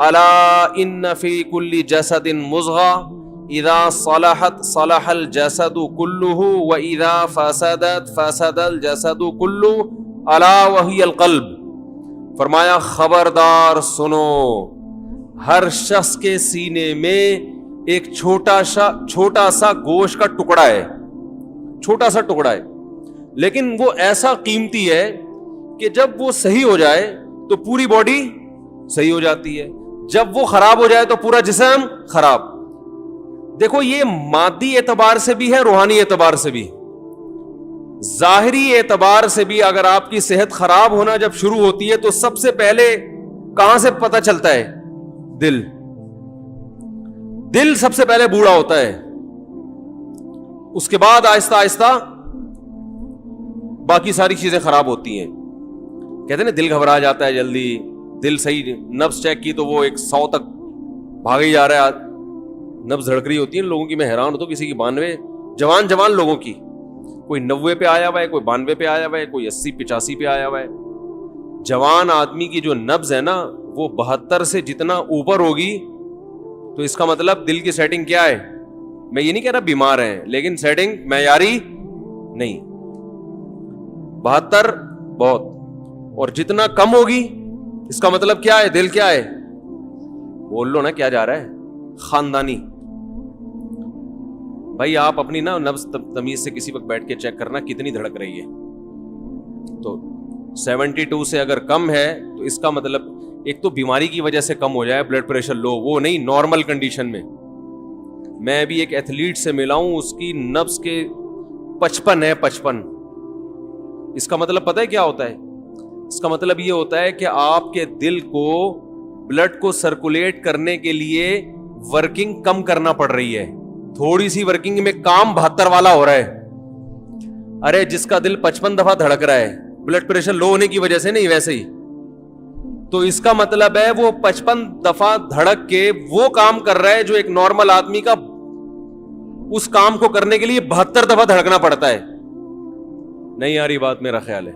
الا ان فی کل جسد مضغہ اذا صلحت صلح الجسد كله واذا فسدت فسد الجسد كله الا وهي القلب. فرمایا خبردار سنو، ہر شخص کے سینے میں ایک چھوٹا سا گوشت کا ٹکڑا ہے، چھوٹا سا ٹکڑا ہے، لیکن وہ ایسا قیمتی ہے کہ جب وہ صحیح ہو جائے تو پوری باڈی صحیح ہو جاتی ہے، جب وہ خراب ہو جائے تو پورا جسم خراب. دیکھو یہ مادی اعتبار سے بھی ہے، روحانی اعتبار سے بھی. ظاہری اعتبار سے بھی اگر آپ کی صحت خراب ہونا جب شروع ہوتی ہے تو سب سے پہلے کہاں سے پتہ چلتا ہے؟ دل سب سے پہلے بوڑھا ہوتا ہے، اس کے بعد آہستہ آہستہ باقی ساری چیزیں خراب ہوتی ہیں. کہتے ہیں نا دل گھبرا جاتا ہے جلدی، دل صحیح نبض چیک کی تو وہ 100 تک بھاگ ہی جا رہا ہے، نبض دھڑک رہی ہوتی ہے لوگوں کی. میں حیران ہوتا ہوں، کسی کی 92 جوان لوگوں کی، کوئی 90 پہ آیا ہوا ہے، کوئی 92 پہ آیا ہوا ہے، کوئی 80-85 پہ آیا ہوا ہے. جوان آدمی کی جو نبض ہے نا وہ 72 سے جتنا اوپر ہوگی تو اس کا مطلب دل کی سیٹنگ کیا ہے. میں یہ نہیں کہہ رہا بیمار ہیں، لیکن سیٹنگ معیاری نہیں. 72 بہت، اور جتنا کم ہوگی اس کا مطلب کیا ہے؟ دل کیا ہے؟ بول لو نا کیا جا رہا ہے؟ خاندانی. بھائی آپ اپنی نا نبض تمیز سے کسی وقت بیٹھ کے چیک کرنا کتنی دھڑک رہی ہے. تو 72 سے اگر کم ہے تو اس کا مطلب ایک تو بیماری کی وجہ سے کم ہو جائے، بلڈ پریشر لو، وہ نہیں نارمل کنڈیشن میں. میں بھی ایک ایتھلیٹ سے ملا ہوں، اس کی نبض کے 55 ہے. 55 اس کا مطلب پتہ ہے کیا ہوتا ہے؟ اس کا مطلب یہ ہوتا ہے کہ آپ کے دل کو بلڈ کو سرکولیٹ کرنے کے لیے ورکنگ کم کرنا پڑ رہی ہے. تھوڑی سی ورکنگ میں کام 72 والا ہو رہا ہے. ارے جس کا دل 55 دفعہ دھڑک رہا ہے بلڈ پریشر لو ہونے کی وجہ سے نہیں، ویسے ہی، تو اس کا مطلب ہے وہ 55 دفعہ دھڑک کے وہ کام کر رہا ہے جو ایک نارمل آدمی کا اس کام کو کرنے کے لیے 72 دفعہ دھڑکنا پڑتا ہے. نہیں آ رہی بات میرا خیال ہے.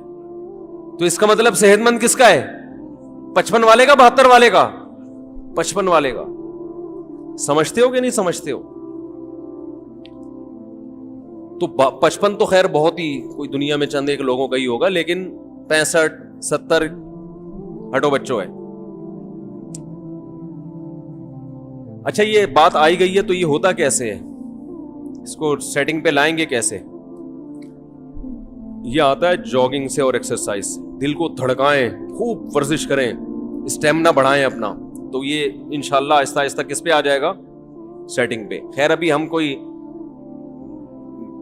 تو اس کا مطلب صحت مند کس کا ہے؟ 55 والے کا، 72 والے کا؟ 55 والے کا. سمجھتے ہو کہ نہیں سمجھتے ہو؟ تو 55 تو خیر بہت ہی کوئی دنیا میں چند ایک لوگوں کا ہی ہوگا، لیکن 65 70 ہٹو بچوں ہے. اچھا یہ بات آئی گئی ہے تو یہ ہوتا کیسے ہے؟ اس کو سیٹنگ پہ لائیں گے کیسے؟ یہ آتا ہے جاگنگ سے اور ایکسرسائز سے. دل کو دھڑکائیں، خوب ورزش کریں، اسٹیمنا بڑھائیں اپنا، تو یہ انشاءاللہ آہستہ آہستہ کس پہ آ جائے گا؟ سیٹنگ پہ. خیر ابھی ہم کوئی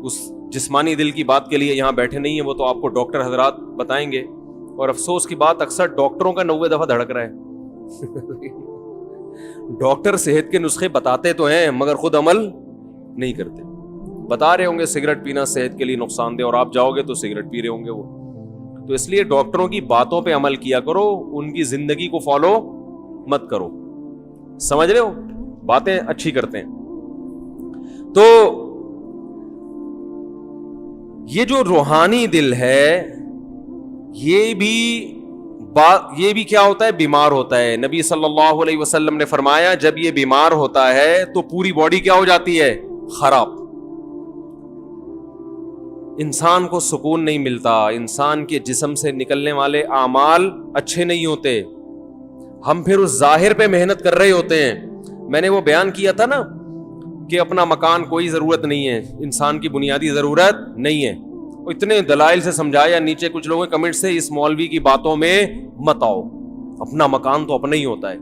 اس جسمانی دل کی بات کے لیے یہاں بیٹھے نہیں ہیں، وہ تو آپ کو ڈاکٹر حضرات بتائیں گے. اور افسوس کی بات اکثر ڈاکٹروں کا 90 دفعہ دھڑک رہا ہے. ڈاکٹر صحت کے نسخے بتاتے تو ہیں مگر خود عمل نہیں کرتے. بتا رہے ہوں گے سگریٹ پینا صحت کے لیے نقصان دہ، اور آپ جاؤ گے تو سگریٹ پی رہے ہوں گے وہ. تو اس لیے ڈاکٹروں کی باتوں پہ عمل کیا کرو، ان کی زندگی کو فالو مت کرو. سمجھ رہے ہو؟ باتیں اچھی کرتے ہیں. تو یہ جو روحانی دل ہے یہ بھی کیا ہوتا ہے؟ بیمار ہوتا ہے. نبی صلی اللہ علیہ وسلم نے فرمایا جب یہ بیمار ہوتا ہے تو پوری باڈی کیا ہو جاتی ہے؟ خراب. انسان کو سکون نہیں ملتا، انسان کے جسم سے نکلنے والے اعمال اچھے نہیں ہوتے. ہم پھر اس ظاہر پہ محنت کر رہے ہوتے ہیں. میں نے وہ بیان کیا تھا نا کہ اپنا مکان کوئی ضرورت نہیں ہے، انسان کی بنیادی ضرورت نہیں ہے. اتنے دلائل سے سمجھایا، نیچے کچھ لوگوں کے کمنٹ سے اس مولوی کی باتوں میں مت آؤ، اپنا مکان تو اپنا ہی ہوتا ہے.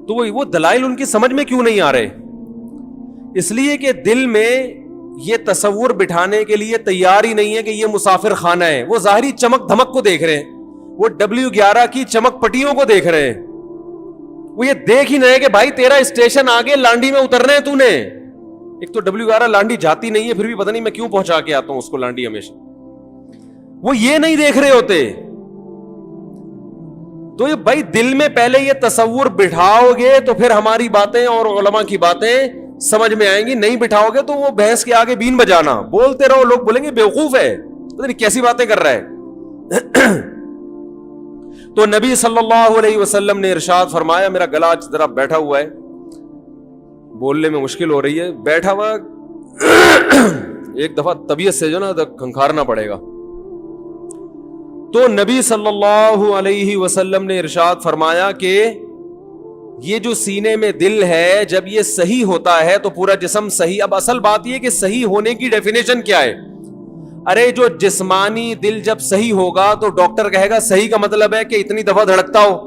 تو وہ دلائل ان کی سمجھ میں کیوں نہیں آ رہے؟ اس لیے کہ دل میں یہ تصور بٹھانے کے لیے تیار ہی نہیں ہے کہ یہ مسافر خانہ ہے. وہ ظاہری چمک دھمک کو دیکھ رہے ہیں، وہ W11 کی چمک پٹیوں کو دیکھ رہے ہیں. وہ یہ دیکھ ہی نہیں کہ بھائی تیرا اسٹیشن آگے لانڈی میں اترنا ہے تو نے. ایک تو W11 لانڈی جاتی نہیں ہے، پھر بھی پتہ نہیں میں کیوں پہنچا کے آتا ہوں اس کو لانڈی ہمیشہ. وہ یہ نہیں دیکھ رہے ہوتے. تو یہ بھائی دل میں پہلے یہ تصور بٹھاؤ گے تو پھر ہماری باتیں اور علماء کی باتیں سمجھ میں آئیں گی. نہیں بٹھاؤ گے تو وہ بھینس کے آگے بین بجانا، بولتے رہو، لوگ بولیں گے بیوقوف ہے، پتہ نہیں کیسی باتیں کر رہا ہے. تو نبی صلی اللہ علیہ وسلم نے ارشاد فرمایا, میرا گلا آج ذرا بیٹھا ہوا ہے, بولنے میں مشکل ہو رہی ہے, بیٹھا ہوا ایک دفعہ طبیعت سے جو نا کھنکھارنا پڑے گا. تو نبی صلی اللہ علیہ وسلم نے ارشاد فرمایا کہ یہ جو سینے میں دل ہے جب یہ صحیح ہوتا ہے تو پورا جسم صحیح. اب اصل بات یہ کہ صحیح ہونے کی ڈیفینیشن کیا ہے؟ ارے جو جسمانی دل جب صحیح ہوگا تو ڈاکٹر کہے گا صحیح کا مطلب ہے کہ اتنی دفعہ دھڑکتا ہو.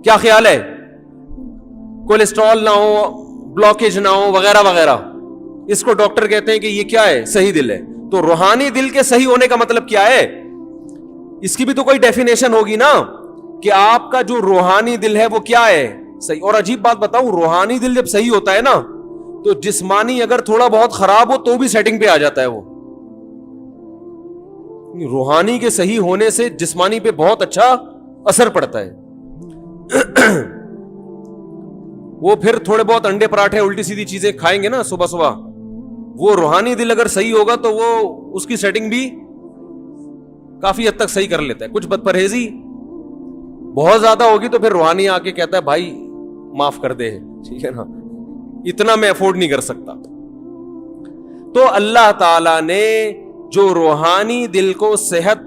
کیا خیال ہے؟ کولیسٹرول نہ ہو, بلاکیج نہ ہو, وغیرہ وغیرہ. اس کو ڈاکٹر کہتے ہیں کہ یہ کیا ہے؟ صحیح دل ہے. تو روحانی دل کے صحیح ہونے کا مطلب کیا ہے؟ اس کی بھی تو کوئی ڈیفینیشن ہوگی نا, کہ آپ کا جو روحانی دل ہے وہ کیا ہے؟ صحیح. اور عجیب بات بتاؤں, روحانی دل جب صحیح ہوتا ہے نا تو جسمانی اگر تھوڑا بہت خراب ہو تو بھی سیٹنگ پہ آ جاتا ہے. وہ روحانی کے صحیح ہونے سے جسمانی پہ بہت اچھا اثر پڑتا ہے. وہ پھر تھوڑے بہت انڈے پراٹھے الٹی سیدھی چیزیں کھائیں گے نا صبح صبح, وہ روحانی دل اگر صحیح ہوگا تو وہ اس کی سیٹنگ بھی کافی حد تک صحیح کر لیتا ہے. کچھ بد پرہیزی بہت زیادہ ہوگی تو پھر روحانی آ کے کہتا ہے بھائی معاف کر دے, ٹھیک ہے نا, اتنا میں افورڈ نہیں کر سکتا. تو اللہ تعالی نے جو روحانی دل کو صحت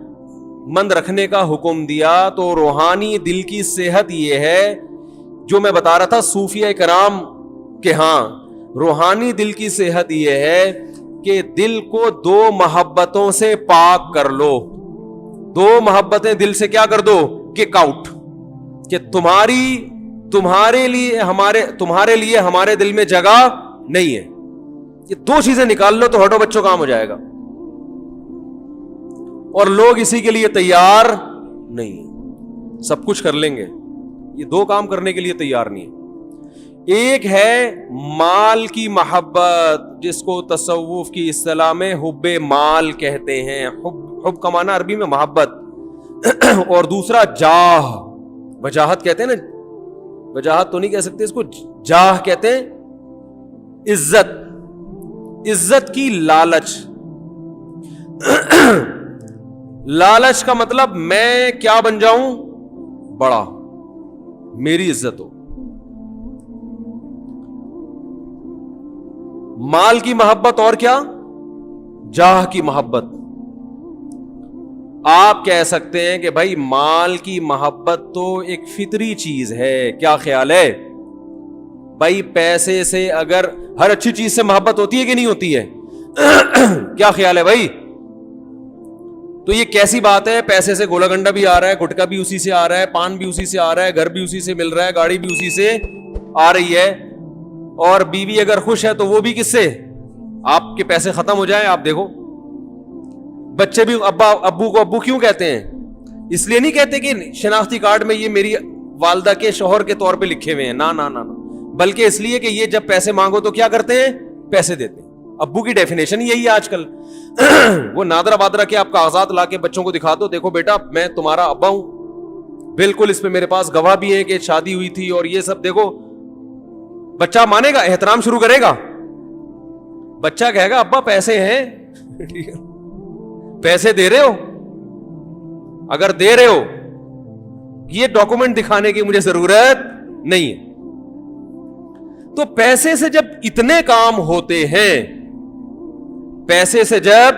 مند رکھنے کا حکم دیا, تو روحانی دل کی صحت یہ ہے جو میں بتا رہا تھا صوفیہ کرام کہ ہاں روحانی دل کی صحت یہ ہے کہ دل کو دو محبتوں سے پاک کر لو. دو محبتیں دل سے کیا کر دو؟ Kick out. کہ تمہارے لیے ہمارے دل میں جگہ نہیں ہے. یہ دو چیزیں نکال لو تو ہٹو بچوں کام ہو جائے گا. اور لوگ اسی کے لیے تیار نہیں. سب کچھ کر لیں گے, یہ دو کام کرنے کے لیے تیار نہیں. ایک ہے مال کی محبت, جس کو تصوف کی اصطلاح میں حب مال کہتے ہیں. حب کا معنی عربی میں محبت, اور دوسرا جاہ, وجاہت کہتے ہیں نا, وجاہت تو نہیں کہہ سکتے اس کو, جاہ کہتے ہیں عزت. عزت کی لالچ. لالچ کا مطلب میں کیا بن جاؤں؟ بڑا, میری عزت ہو. مال کی محبت اور کیا؟ جاہ کی محبت. آپ کہہ سکتے ہیں کہ بھائی مال کی محبت تو ایک فطری چیز ہے. کیا خیال ہے بھائی؟ پیسے سے اگر ہر اچھی چیز سے محبت ہوتی ہے کہ نہیں ہوتی ہے؟ کیا خیال ہے بھائی؟ تو یہ کیسی بات ہے؟ پیسے سے گولا گنڈا بھی آ رہا ہے, گٹکا بھی اسی سے آ رہا ہے, پان بھی اسی سے آ رہا ہے, گھر بھی اسی سے مل رہا ہے, گاڑی بھی اسی سے آ رہی ہے, اور بیوی اگر خوش ہے تو وہ بھی کس سے؟ آپ کے پیسے ختم ہو جائیں. آپ دیکھو بچے بھی ابو کو ابو کیوں کہتے ہیں؟ اس لیے نہیں کہتے کہ شناختی کارڈ میں یہ میری والدہ کے شوہر کے طور پہ لکھے ہوئے ہیں, نا نا نا, بلکہ اس لیے کہ یہ جب پیسے مانگو تو کیا کرتے ہیں؟ پیسے دیتے ہیں. ابو کی ڈیفینیشن یہی ہے آج کل. وہ نادرا بادرا کے آپ کاغذات لا کے بچوں کو دکھا دو, دیکھو بیٹا میں تمہارا ابا ہوں, بالکل اس پہ میرے پاس گواہ بھی ہے کہ شادی ہوئی تھی, اور یہ سب دیکھو. بچہ مانے گا؟ احترام شروع کرے گا. بچہ کہے گا ابا پیسے ہیں, پیسے دے رہے ہو؟ اگر دے رہے ہو یہ ڈاکومنٹ دکھانے کی مجھے ضرورت نہیں ہے. تو پیسے سے جب اتنے کام ہوتے ہیں, پیسے سے جب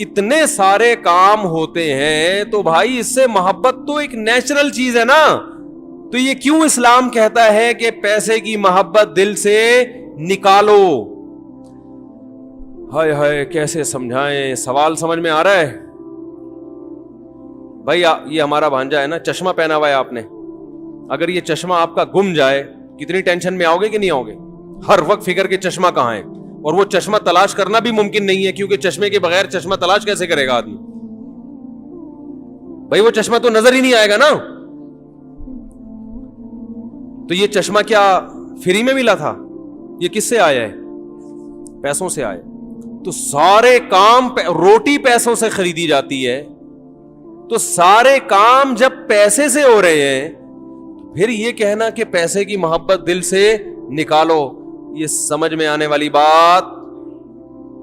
اتنے سارے کام ہوتے ہیں, تو بھائی اس سے محبت تو ایک نیچرل چیز ہے نا. تو یہ کیوں اسلام کہتا ہے کہ پیسے کی محبت دل سے نکالو؟ ہائے ہائے کیسے سمجھائیں؟ سوال سمجھ میں آ رہا ہے بھائی؟ یہ ہمارا بھانجا ہے نا, چشمہ پہنا ہوا ہے آپ نے, اگر یہ چشمہ آپ کا گم جائے کتنی ٹینشن میں آؤ گے کہ نہیں آؤ گے؟ ہر وقت فکر کہ چشمہ کہاں ہے, اور وہ چشمہ تلاش کرنا بھی ممکن نہیں ہے, کیونکہ چشمے کے بغیر چشمہ تلاش کیسے کرے گا آدمی؟ بھائی وہ چشمہ تو نظر ہی نہیں آئے گا نا. تو یہ چشمہ کیا فری میں ملا تھا؟ یہ کس سے آیا ہے؟ پیسوں سے آیا. تو سارے کام روٹی پیسوں سے خریدی جاتی ہے, تو سارے کام جب پیسے سے ہو رہے ہیں, پھر یہ کہنا کہ پیسے کی محبت دل سے نکالو, یہ سمجھ میں آنے والی بات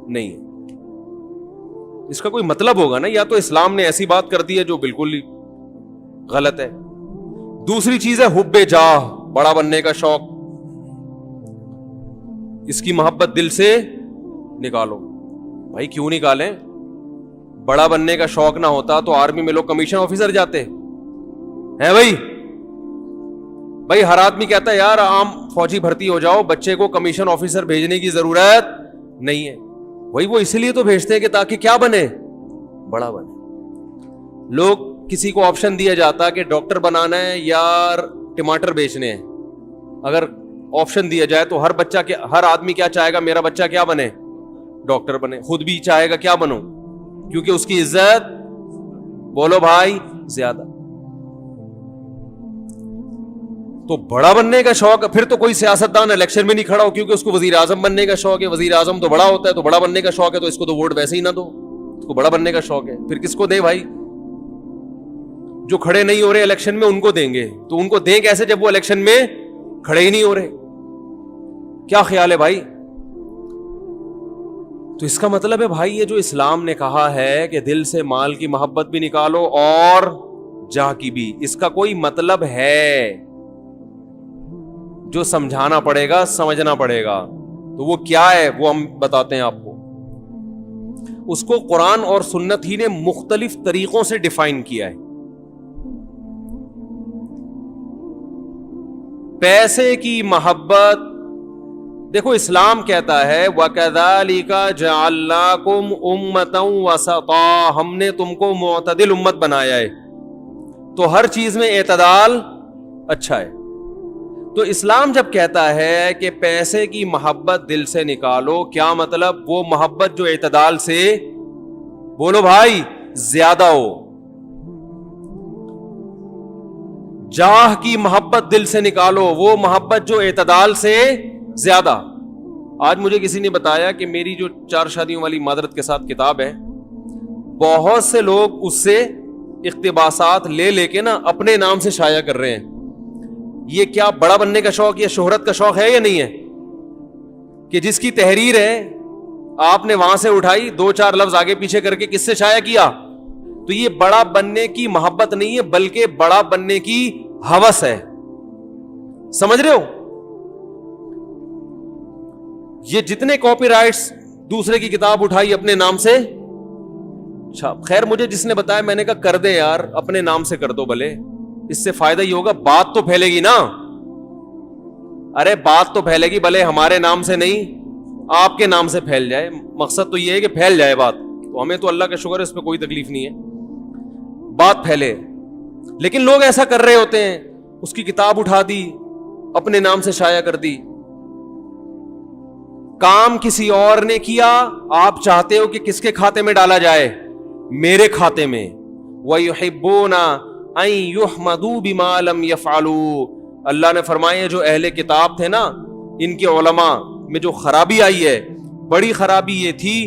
نہیں ہے. اس کا کوئی مطلب ہوگا نا, یا تو اسلام نے ایسی بات کر دی ہے جو بالکل غلط ہے. دوسری چیز ہے حب جاہ, بڑا بننے کا شوق. اس کی محبت دل سے نکالو. بھائی کیوں نکالیں؟ بڑا بننے کا شوق نہ ہوتا تو آرمی میں لوگ کمیشن آفیسر جاتے ہیں. بھائی ہر آدمی کہتا ہے یار عام فوجی بھرتی ہو جاؤ, بچے کو کمیشن آفیسر بھیجنے کی ضرورت نہیں ہے. وہی وہ اس لیے تو بھیجتے ہیں کہ تاکہ کیا بنے, بڑا بنے. لوگ کسی کو آپشن دیا جاتا کہ ڈاکٹر بنانا ہے یا ٹماٹر بیچنے ہیں, اگر آپشن دیا جائے تو ہر آدمی کیا چاہے گا, میرا بچہ کیا بنے, ڈاکٹر بنے. خود بھی چاہے گا کیا بنو, کیونکہ اس کی عزت, بولو بھائی, زیادہ. تو بڑا بننے کا شوق, پھر تو کوئی سیاستدان الیکشن میں نہیں کھڑا ہو کیونکہ اس کو وزیر اعظم بننے کا شوق ہے. وزیر اعظم تو بڑا ہوتا ہے, تو بڑا بننے کا شوق ہے, تو اس کو تو ووٹ ویسے ہی نہ دو, اس کو بڑا بننے کا شوق ہے. پھر کس کو دے بھائی؟ جو کھڑے نہیں ہو رہے الیکشن میں ان کو دیں گے, تو ان کو دیں کیسے جب وہ الیکشن میں کھڑے ہی نہیں ہو رہے؟ کیا خیال ہے بھائی؟ تو اس کا مطلب ہے بھائی یہ جو اسلام نے کہا ہے کہ دل سے مال کی محبت بھی نکالو اور جاہ کی بھی, اس کا کوئی مطلب ہے جو سمجھانا پڑے گا, سمجھنا پڑے گا. تو وہ کیا ہے وہ ہم بتاتے ہیں آپ کو. اس کو قرآن اور سنت ہی نے مختلف طریقوں سے ڈیفائن کیا ہے. پیسے کی محبت, دیکھو اسلام کہتا ہے وَكَذَلِكَ جَعَلْنَاكُمْ أُمَّةً وَسَطًا, ہم نے تم کو معتدل امت بنایا ہے, تو ہر چیز میں اعتدال اچھا ہے. تو اسلام جب کہتا ہے کہ پیسے کی محبت دل سے نکالو, کیا مطلب؟ وہ محبت جو اعتدال سے, بولو بھائی, زیادہ ہو. جاہ کی محبت دل سے نکالو, وہ محبت جو اعتدال سے زیادہ. آج مجھے کسی نے بتایا کہ میری جو 4 شادیوں والی معذرت کے ساتھ کتاب ہے, بہت سے لوگ اس سے اقتباسات لے کے نا اپنے نام سے شائع کر رہے ہیں. یہ کیا بڑا بننے کا شوق یا شہرت کا شوق ہے یا نہیں ہے؟ کہ جس کی تحریر ہے آپ نے وہاں سے اٹھائی, 2-4 لفظ آگے پیچھے کر کے کس سے شائع کیا. تو یہ بڑا بننے کی محبت نہیں ہے, بلکہ بڑا بننے کی ہوس ہے. سمجھ رہے ہو؟ یہ جتنے کاپی رائٹس دوسرے کی کتاب اٹھائی اپنے نام سے, اچھا خیر مجھے جس نے بتایا, میں نے کہا کر دے یار, اپنے نام سے کر دو بھلے, اس سے فائدہ ہی ہوگا, بات تو پھیلے گی نا. ارے بات تو پھیلے گی, بھلے ہمارے نام سے نہیں آپ کے نام سے پھیل جائے. مقصد تو یہ ہے کہ پھیل جائے بات, تو ہمیں تو اللہ کا شکر ہے, اس پہ کوئی تکلیف نہیں ہے, بات پھیلے. لیکن لوگ ایسا کر رہے ہوتے ہیں, اس کی کتاب اٹھا دی, اپنے نام سے شائع کر دی. کام کسی اور نے کیا, آپ چاہتے ہو کہ کس کے کھاتے میں ڈالا جائے؟ میرے کھاتے میں. وَيُحِبُّونَ أَن يُحْمَدُوا بِمَا لَمْ يَفْعَلُوا. اللہ نے فرمایا جو اہل کتاب تھے نا, ان کے علماء میں جو خرابی آئی ہے, بڑی خرابی یہ تھی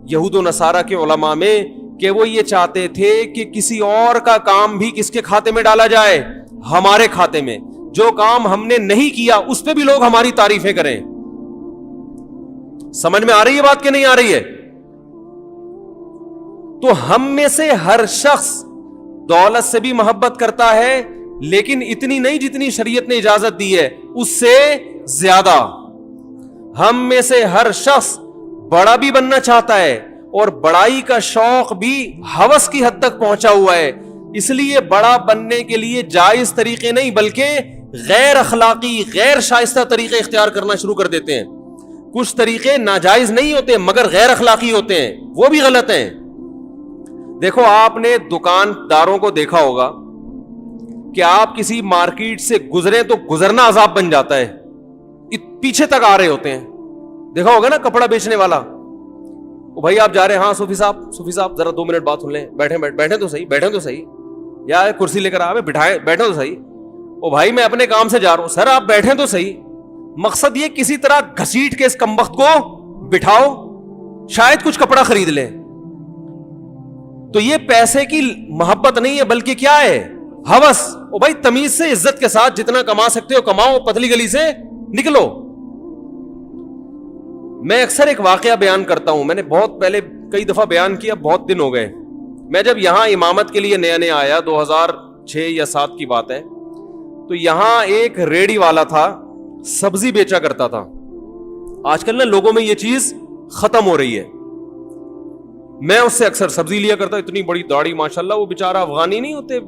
یہود و نصارہ کے علماء میں, کہ وہ یہ چاہتے تھے کہ کسی اور کا کام بھی کس کے کھاتے میں ڈالا جائے؟ ہمارے کھاتے میں. جو کام ہم نے نہیں کیا اس پہ بھی لوگ ہماری تعریفیں کریں. سمجھ میں آ رہی ہے بات کہ نہیں آ رہی ہے؟ تو ہم میں سے ہر شخص دولت سے بھی محبت کرتا ہے, لیکن اتنی نہیں جتنی شریعت نے اجازت دی ہے, اس سے زیادہ. ہم میں سے ہر شخص بڑا بھی بننا چاہتا ہے, اور بڑائی کا شوق بھی ہوس کی حد تک پہنچا ہوا ہے. اس لیے بڑا بننے کے لیے جائز طریقے نہیں بلکہ غیر اخلاقی, غیر شائستہ طریقے اختیار کرنا شروع کر دیتے ہیں. کچھ طریقے ناجائز نہیں ہوتے مگر غیر اخلاقی ہوتے ہیں, وہ بھی غلط ہیں. دیکھو آپ نے دکانداروں کو دیکھا ہوگا کہ آپ کسی مارکیٹ سے گزرے تو گزرنا عذاب بن جاتا ہے, پیچھے تک آ رہے ہوتے ہیں. دیکھا ہوگا نا کپڑا بیچنے والا, وہ بھائی آپ جا رہے ہیں, ہاں صوفی صاحب ذرا 2 منٹ بات سن لیں, بیٹھیں تو صحیح, یا کرسی لے کر آئے, بیٹھیں تو صحیح. او بھائی میں اپنے کام سے جا رہا ہوں, سر آپ بیٹھیں تو صحیح. مقصد یہ کسی طرح گھسیٹ کے اس کمبخت کو بٹھاؤ, شاید کچھ کپڑا خرید لے. تو یہ پیسے کی محبت نہیں ہے بلکہ کیا ہے؟ ہوس. او بھائی تمیز سے عزت کے ساتھ جتنا کما سکتے ہو کماؤ, پتلی گلی سے نکلو. میں اکثر ایک واقعہ بیان کرتا ہوں, میں نے بہت پہلے کئی دفعہ بیان کیا, بہت دن ہو گئے. میں جب یہاں امامت کے لیے نیا آیا 2006 6 یا 7 کی بات ہے. تو یہاں ایک ریڑھی والا تھا, سبزی بیچا کرتا تھا. آج کل نا لوگوں میں یہ چیز ختم ہو رہی ہے. میں اس سے اکثر سبزی لیا کرتا, اتنی بڑی داڑھی ماشاءاللہ, وہ بیچارہ افغانی نہیں ہوتے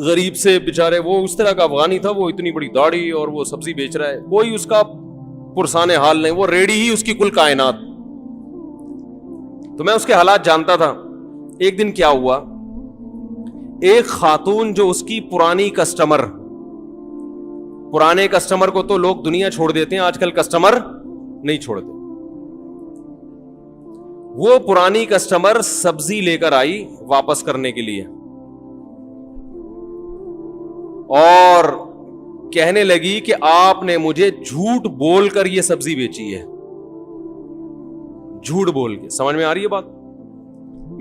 غریب سے بیچارے, وہ اس طرح کا افغانی تھا, وہ اتنی بڑی داڑھی اور وہ سبزی بیچ رہا ہے, کوئی اس کا پرسان حال نہیں, وہ ریڑھی ہی اس کی کل کائنات. تو میں اس کے حالات جانتا تھا. ایک دن کیا ہوا, ایک خاتون جو اس کی پرانی کسٹمر, پرانے کسٹمر کو تو لوگ دنیا چھوڑ دیتے ہیں, آج کل کسٹمر نہیں چھوڑتے, وہ پرانی کسٹمر سبزی لے کر آئی واپس کرنے کے لیے, اور کہنے لگی کہ آپ نے مجھے جھوٹ بول کر یہ سبزی بیچی ہے. جھوٹ بول کے, سمجھ میں آ رہی ہے بات؟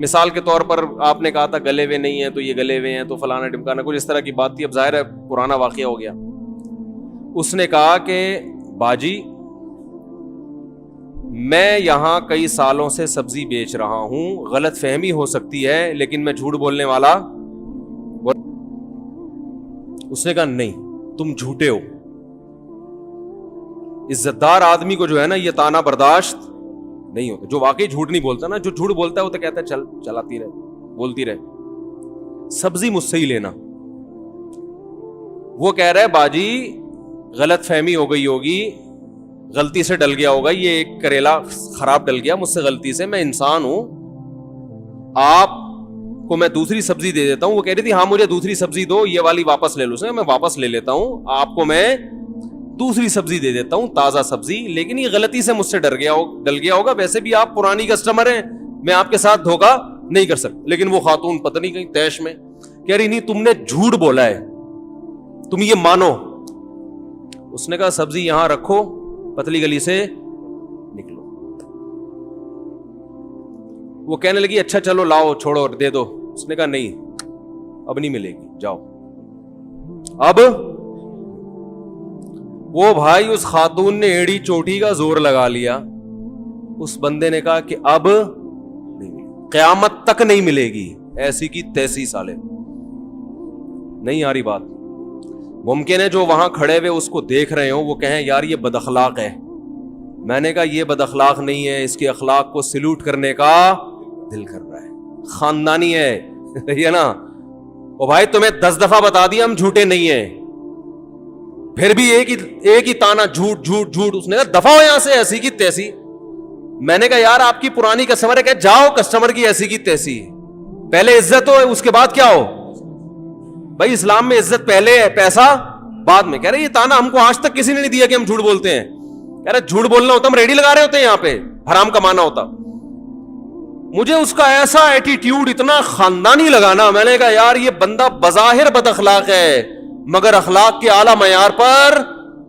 مثال کے طور پر آپ نے کہا تھا گلے ہوئے نہیں ہیں تو یہ گلے ہوئے ہیں, تو فلانا ڈمکانا, کچھ اس طرح کی بات تھی. اب ظاہر ہے پرانا واقعہ ہو گیا. اس نے کہا کہ باجی میں یہاں کئی سالوں سے سبزی بیچ رہا ہوں, غلط فہمی ہو سکتی ہے لیکن میں جھوٹ بولنے والا. اس نے کہا نہیں, تم جھوٹے ہو. عزت دار آدمی کو جو ہے نا یہ تانا برداشت نہیں ہوتا. جو واقعی جھوٹ نہیں بولتا نا, جو جھوٹ بولتا ہے وہ تو کہتا ہے چل چلاتی رہے, بولتی رہے, سبزی مجھ سے ہی لینا. وہ کہہ رہا ہے باجی غلط فہمی ہو گئی ہوگی, غلطی سے ڈل گیا ہوگا, یہ ایک کریلا خراب ڈل گیا مجھ سے غلطی سے, میں انسان ہوں, آپ کو میں دوسری سبزی دے دیتا ہوں. وہ کہہ رہی تھی ہاں مجھے دوسری سبزی دو, یہ والی واپس لے لو. سے میں واپس لے لیتا ہوں, آپ کو میں دوسری سبزی دے دیتا ہوں, تازہ سبزی, لیکن یہ غلطی سے مجھ سے ڈل گیا ہوگا, ویسے بھی آپ پرانی کسٹمر ہیں, میں آپ کے ساتھ دھوکا نہیں کر سکتا. لیکن وہ خاتون پتہ نہیں کہیں تیش میں کہہ رہی نہیں تم نے جھوٹ بولا ہے, تم یہ مانو. اس نے کہا سبزی یہاں رکھو, پتلی گلی سے نکلو. وہ کہنے لگی اچھا چلو لاؤ چھوڑو دے دو. اس نے کہا نہیں اب نہیں ملے گی, جاؤ. اب وہ بھائی اس خاتون نے ایڑی چوٹی کا زور لگا لیا. اس بندے نے کہا کہ اب نہیں, قیامت تک نہیں ملے گی, ایسی کی تیسی سالے. نہیں آ رہی بات؟ ممکن ہے جو وہاں کھڑے ہوئے اس کو دیکھ رہے ہوں وہ کہیں یار یہ بد اخلاق ہے. میں نے کہا یہ بد اخلاق نہیں ہے, اس کے اخلاق کو سلوٹ کرنے کا دل کر رہا ہے, خاندانی ہے یہ نا. او بھائی تمہیں 10 دفعہ بتا دیا ہم جھوٹے نہیں ہیں, پھر بھی ایک ہی تانا جھوٹ جھوٹ جھوٹ. اس نے کہا دفعہ ہو یہاں سے, ایسی کی تیسی. میں نے کہا یار آپ کی پرانی کسٹمر ہے, کہ جاؤ کسٹمر کی ایسی کی تیسی, پہلے عزت ہو اس کے بعد کیا ہو. بھائی اسلام میں عزت پہلے ہے, پیسہ بعد میں. کہہ رہے یہ تانا ہم کو آج تک کسی نے نہیں دیا کہ ہم جھوٹ بولتے ہیں. کہہ رہے جھوٹ بولنا ہوتا ہم ریڈی لگا رہے ہوتے ہیں یہاں پہ, حرام کمانا ہوتا. مجھے اس کا ایسا ایٹیٹیوڈ اتنا خاندانی لگانا, میں نے کہا یار یہ بندہ بظاہر بد اخلاق ہے مگر اخلاق کے اعلیٰ معیار پر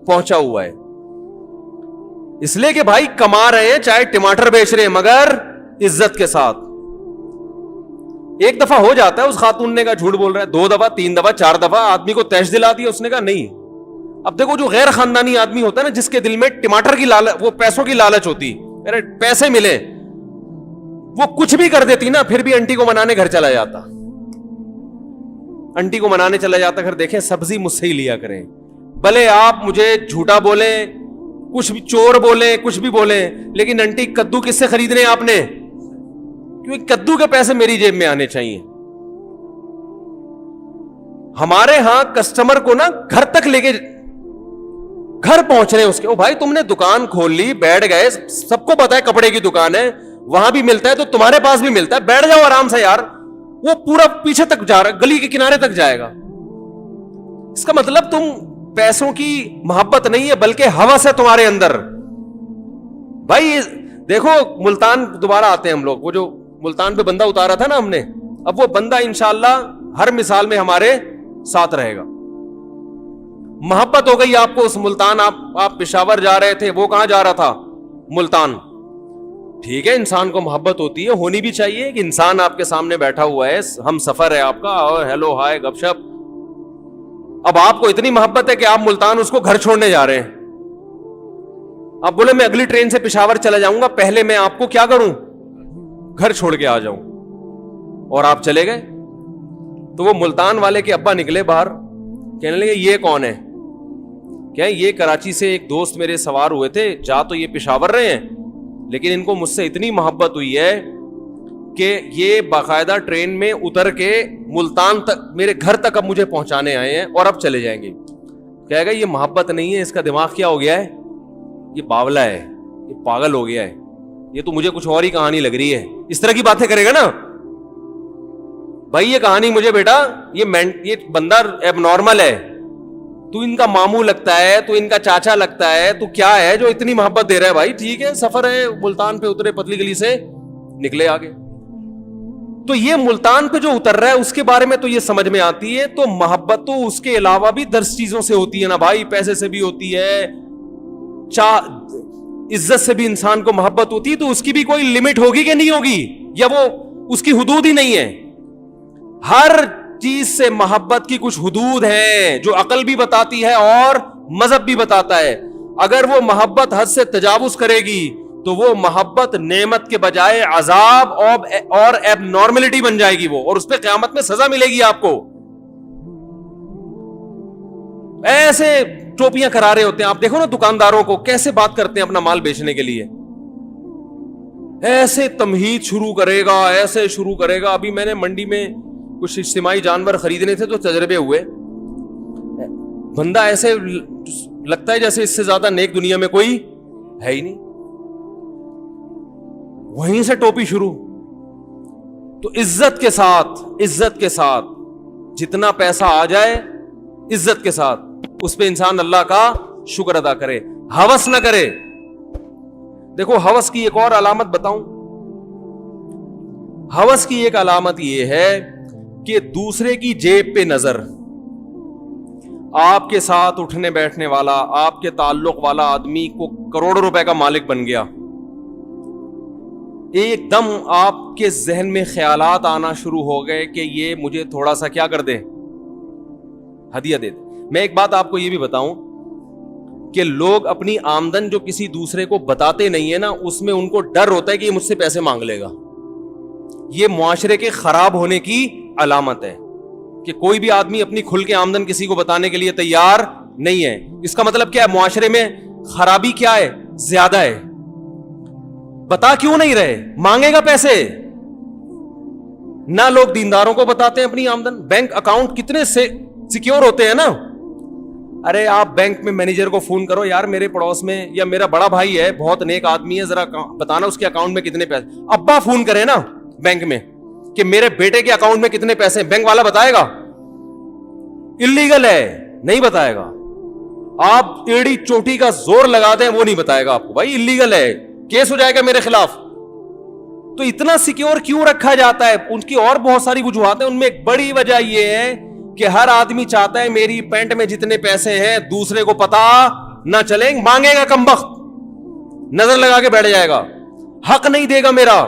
پہنچا ہوا ہے. اس لیے کہ بھائی کما رہے ہیں, چاہے ٹماٹر بیچ رہے ہیں, مگر عزت کے ساتھ. ایک دفعہ ہو جاتا ہے, اس خاتون نے کہا جھوٹ بول رہا ہے, 2 دفعہ 3 دفعہ 4 دفعہ آدمی کو تیش دلا دیا. اس نے کہا نہیں. اب دیکھو جو غیر خاندانی آدمی ہوتا ہے نا, جس کے دل میں ٹماٹر کی لالچ, وہ پیسوں کی لالچ ہوتی, میرے پیسے ملے, وہ کچھ بھی کر دیتی نا, پھر بھی انٹی کو منانے گھر چلا جاتا. انٹی کو منانے چلا جاتا, گھر دیکھیں سبزی مجھ سے ہی لیا کریں, بھلے آپ مجھے جھوٹا بولیں, کچھ بھی چور بولیں, کچھ بھی بولیں, لیکن انٹی کدو کس سے خریدنے آپ نے, کیونکہ کدو کے پیسے میری جیب میں آنے چاہیے. ہمارے ہاں کسٹمر کو نا گھر تک لے کے, گھر پہنچ رہے اس کے. او بھائی تم نے دکان کھول لی, بیٹھ گئے, سب کو پتا ہے کپڑے کی دکان ہے, وہاں بھی ملتا ہے تو تمہارے پاس بھی ملتا ہے, بیٹھ جاؤ آرام سے یار. وہ پورا پیچھے تک جا رہا, گلی کے کنارے تک جائے گا. اس کا مطلب تم پیسوں کی محبت نہیں ہے بلکہ ہوس ہے تمہارے اندر. بھائی دیکھو ملتان دوبارہ آتے ہیں ہم لوگ, وہ جو ملتان پہ بندہ اتارا تھا نا ہم نے, اب وہ بندہ انشاءاللہ ہر مثال میں ہمارے ساتھ رہے گا. محبت ہو گئی آپ کو اس ملتان, آپ پشاور جا رہے تھے, وہ کہاں جا رہا تھا, ملتان. ٹھیک ہے, انسان کو محبت ہوتی ہے, ہونی بھی چاہیے, کہ انسان آپ کے سامنے بیٹھا ہوا ہے, ہم سفر ہے آپ کا, اور ہیلو ہائے گپ شپ. اب آپ کو اتنی محبت ہے کہ آپ ملتان اس کو گھر چھوڑنے جا رہے ہیں. آپ بولے میں اگلی ٹرین سے پشاور چلا جاؤں گا, پہلے میں آپ کو کیا کروں, گھر چھوڑ کے آ جاؤں, اور آپ چلے گئے. تو وہ ملتان والے کے ابا نکلے باہر, کہنے لگے یہ کون ہے؟ کیا یہ کراچی سے ایک دوست میرے سوار ہوئے تھے, جا تو یہ پشاور رہے ہیں لیکن ان کو مجھ سے اتنی محبت ہوئی ہے کہ یہ باقاعدہ ٹرین میں اتر کے ملتان تک میرے گھر تک اب مجھے پہنچانے آئے ہیں اور اب چلے جائیں گے. کہے گا یہ محبت نہیں ہے, اس کا دماغ کیا ہو گیا ہے, یہ باولا ہے, یہ پاگل ہو گیا ہے, یہ تو مجھے کچھ اور ہی کہانی لگ رہی ہے. اس طرح کی باتیں کرے گا نا بھائی, یہ کہانی مجھے بیٹا یہ بندہ ایب نارمل ہے, تو ان کا ماموں لگتا ہے, تو ان کا چاچا لگتا ہے, تو کیا ہے جو اتنی محبت دے رہا ہے؟ بھائی ٹھیک ہے, سفر ہے, ملتان پہ اترے, پتلی گلی سے نکلے آگے. تو یہ ملتان پہ جو اتر رہا ہے اس کے بارے میں تو یہ سمجھ میں آتی ہے. تو محبت تو اس کے علاوہ بھی 10 چیزوں سے ہوتی ہے نا بھائی, پیسے سے بھی ہوتی ہے, عزت سے بھی انسان کو محبت ہوتی ہے. تو اس کی بھی کوئی لمٹ ہوگی کہ نہیں ہوگی, یا وہ اس کی حدود ہی نہیں ہے؟ ہر چیز سے محبت کی کچھ حدود ہیں جو عقل بھی بتاتی ہے اور مذہب بھی بتاتا ہے. اگر وہ محبت حد سے تجاوز کرے گی تو وہ محبت نعمت کے بجائے عذاب اور ایب نارملٹی بن جائے گی وہ, اور اس پہ قیامت میں سزا ملے گی آپ کو. ایسے ٹوپیاں کرا رہے ہوتے ہیں, آپ دیکھو نا دکانداروں کو کیسے بات کرتے ہیں اپنا مال بیچنے کے لیے, ایسے تمہید شروع کرے گا, ایسے شروع کرے گا. ابھی میں نے منڈی میں کچھ اجتماعی جانور خریدنے تھے تو تجربے ہوئے, بندہ ایسے لگتا ہے جیسے اس سے زیادہ نیک دنیا میں کوئی ہے ہی نہیں. وہیں سے ٹوپی شروع. تو عزت کے ساتھ جتنا پیسہ آ جائے عزت کے ساتھ اس پہ انسان اللہ کا شکر ادا کرے, ہوس نہ کرے. دیکھو ہوس کی ایک اور علامت بتاؤں. ہوس کی ایک علامت یہ ہے کہ دوسرے کی جیب پہ نظر. آپ کے ساتھ اٹھنے بیٹھنے والا, آپ کے تعلق والا آدمی کو کروڑوں روپے کا مالک بن گیا, ایک دم آپ کے ذہن میں خیالات آنا شروع ہو گئے کہ یہ مجھے تھوڑا سا کیا کر دے, ہدیہ دے دے. میں ایک بات آپ کو یہ بھی بتاؤں کہ لوگ اپنی آمدن جو کسی دوسرے کو بتاتے نہیں ہے نا, اس میں ان کو ڈر ہوتا ہے کہ یہ مجھ سے پیسے مانگ لے گا. یہ معاشرے کے خراب ہونے کی علامت ہے کہ کوئی بھی آدمی اپنی کھل کے آمدن کسی کو بتانے کے لیے تیار نہیں ہے. اس کا مطلب کیا ہے؟ معاشرے میں خرابی کیا ہے؟ زیادہ ہے. بتا کیوں نہیں رہے؟ مانگے گا پیسے. نہ لوگ دینداروں کو بتاتے ہیں اپنی آمدن. بینک اکاؤنٹ کتنے سے سیکیور ہوتے ہیں نا. ارے آپ بینک میں مینیجر کو فون کرو, یار میرے پڑوس میں یا میرا بڑا بھائی ہے, بہت نیک آدمی ہے, ذرا بتانا اس کے اکاؤنٹ میں کتنے پیسے. ابا فون کرے نا بینک میں کہ میرے بیٹے کے اکاؤنٹ میں کتنے پیسے, بینک والا بتائے گا؟ اللیگل ہے, نہیں بتائے گا. آپ ایڑی چوٹی کا زور لگا دیں وہ نہیں بتائے گا آپ کو, بھائی اللیگل ہے, کیس ہو جائے گا میرے خلاف. تو اتنا سیکیور کیوں رکھا جاتا ہے؟ ان کی اور بہت ساری وجوہات ہیں. ان میں ایک بڑی وجہ یہ ہے کہ ہر آدمی چاہتا ہے میری پینٹ میں جتنے پیسے ہیں دوسرے کو پتا نہ چلیں. مانگے گا کمبخت, نظر لگا کے بیٹھ جائے گا, حق نہیں دے گا میرا.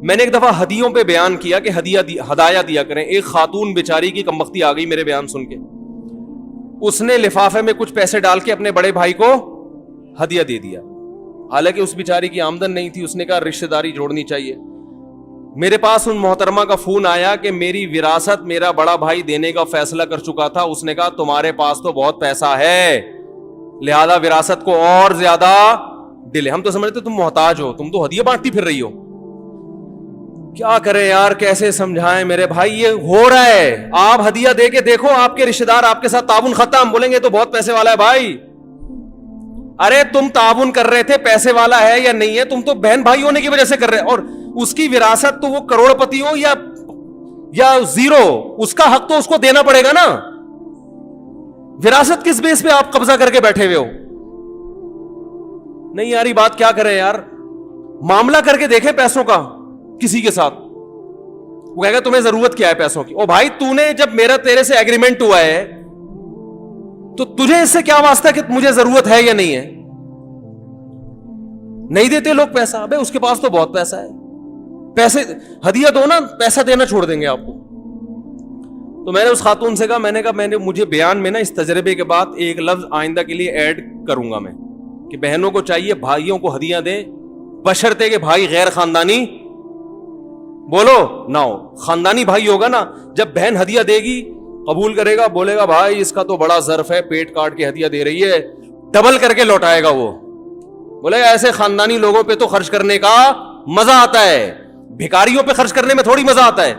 میں نے ایک دفعہ ہدیوں پہ بیان کیا کہ ہدایہ دیا کریں. ایک خاتون بیچاری کی کمبختی آ گئی میرے بیان سن کے. اس نے لفافے میں کچھ پیسے ڈال کے اپنے بڑے بھائی کو ہدیہ دے دیا, حالانکہ اس بیچاری کی آمدن نہیں تھی. اس نے کہا رشتہ داری جوڑنی چاہیے. میرے پاس ان محترمہ کا فون آیا کہ میری وراثت میرا بڑا بھائی دینے کا فیصلہ کر چکا تھا. اس نے کہا تمہارے پاس تو بہت پیسہ ہے, لہذا وراثت کو اور زیادہ ڈیلے. ہم تو سمجھتے تم محتاج ہو, تم تو ہدیہ بانٹتی پھر رہی ہو. کیا کریں یار, کیسے سمجھائیں میرے بھائی, یہ ہو رہا ہے. آپ ہدیہ دے کے دیکھو, آپ کے رشتہ دار آپ کے ساتھ تعاون ختم, بولیں گے تو بہت پیسے والا ہے بھائی. ارے تم تعاون کر رہے تھے, پیسے والا ہے یا نہیں ہے, تم تو بہن بھائی ہونے کی وجہ سے کر رہے. اور اس کی وراثت تو وہ کروڑ پتی ہو یا زیرو, اس کا حق تو اس کو دینا پڑے گا نا. وراثت کس بیس پہ آپ قبضہ کر کے بیٹھے ہوئے ہو؟ نہیں یار یہ بات کیا کرے یار. معاملہ کر کے دیکھے پیسوں کا کسی کے ساتھ, وہ کہے گا تمہیں ضرورت کیا ہے پیسوں کی. او بھائی تو نے جب میرا تیرے سے ایگریمنٹ ہوا ہے تو تجھے اس سے کیا واسطہ کہ مجھے ضرورت ہے یا نہیں ہے؟ نہیں دیتے لوگ پیسہ. ابے اس کے پاس تو بہت پیسہ ہے, پیسے ہدیہ دو نا, پیسہ دینا چھوڑ دیں گے آپ کو. تو میں نے اس خاتون سے کہا, مجھے بیان میں نا اس تجربے کے بعد ایک لفظ آئندہ کے لیے ایڈ کروں گا میں کہ بہنوں کو چاہیے بھائیوں کو ہدیہ دیں, بشرطے کہ بھائی غیر خاندانی. بولو نہ ہو. خاندانی بھائی ہوگا نا, جب بہن ہدیہ دے گی قبول کرے گا, بولے گا بھائی اس کا تو بڑا ظرف ہے, پیٹ کاٹ کے ہدیہ دے رہی ہے, ڈبل کر کے لوٹائے گا وہ. بولے گا ایسے خاندانی لوگوں پہ تو خرچ کرنے کا مزہ آتا ہے, بھکاریوں پہ خرچ کرنے میں تھوڑی مزہ آتا ہے.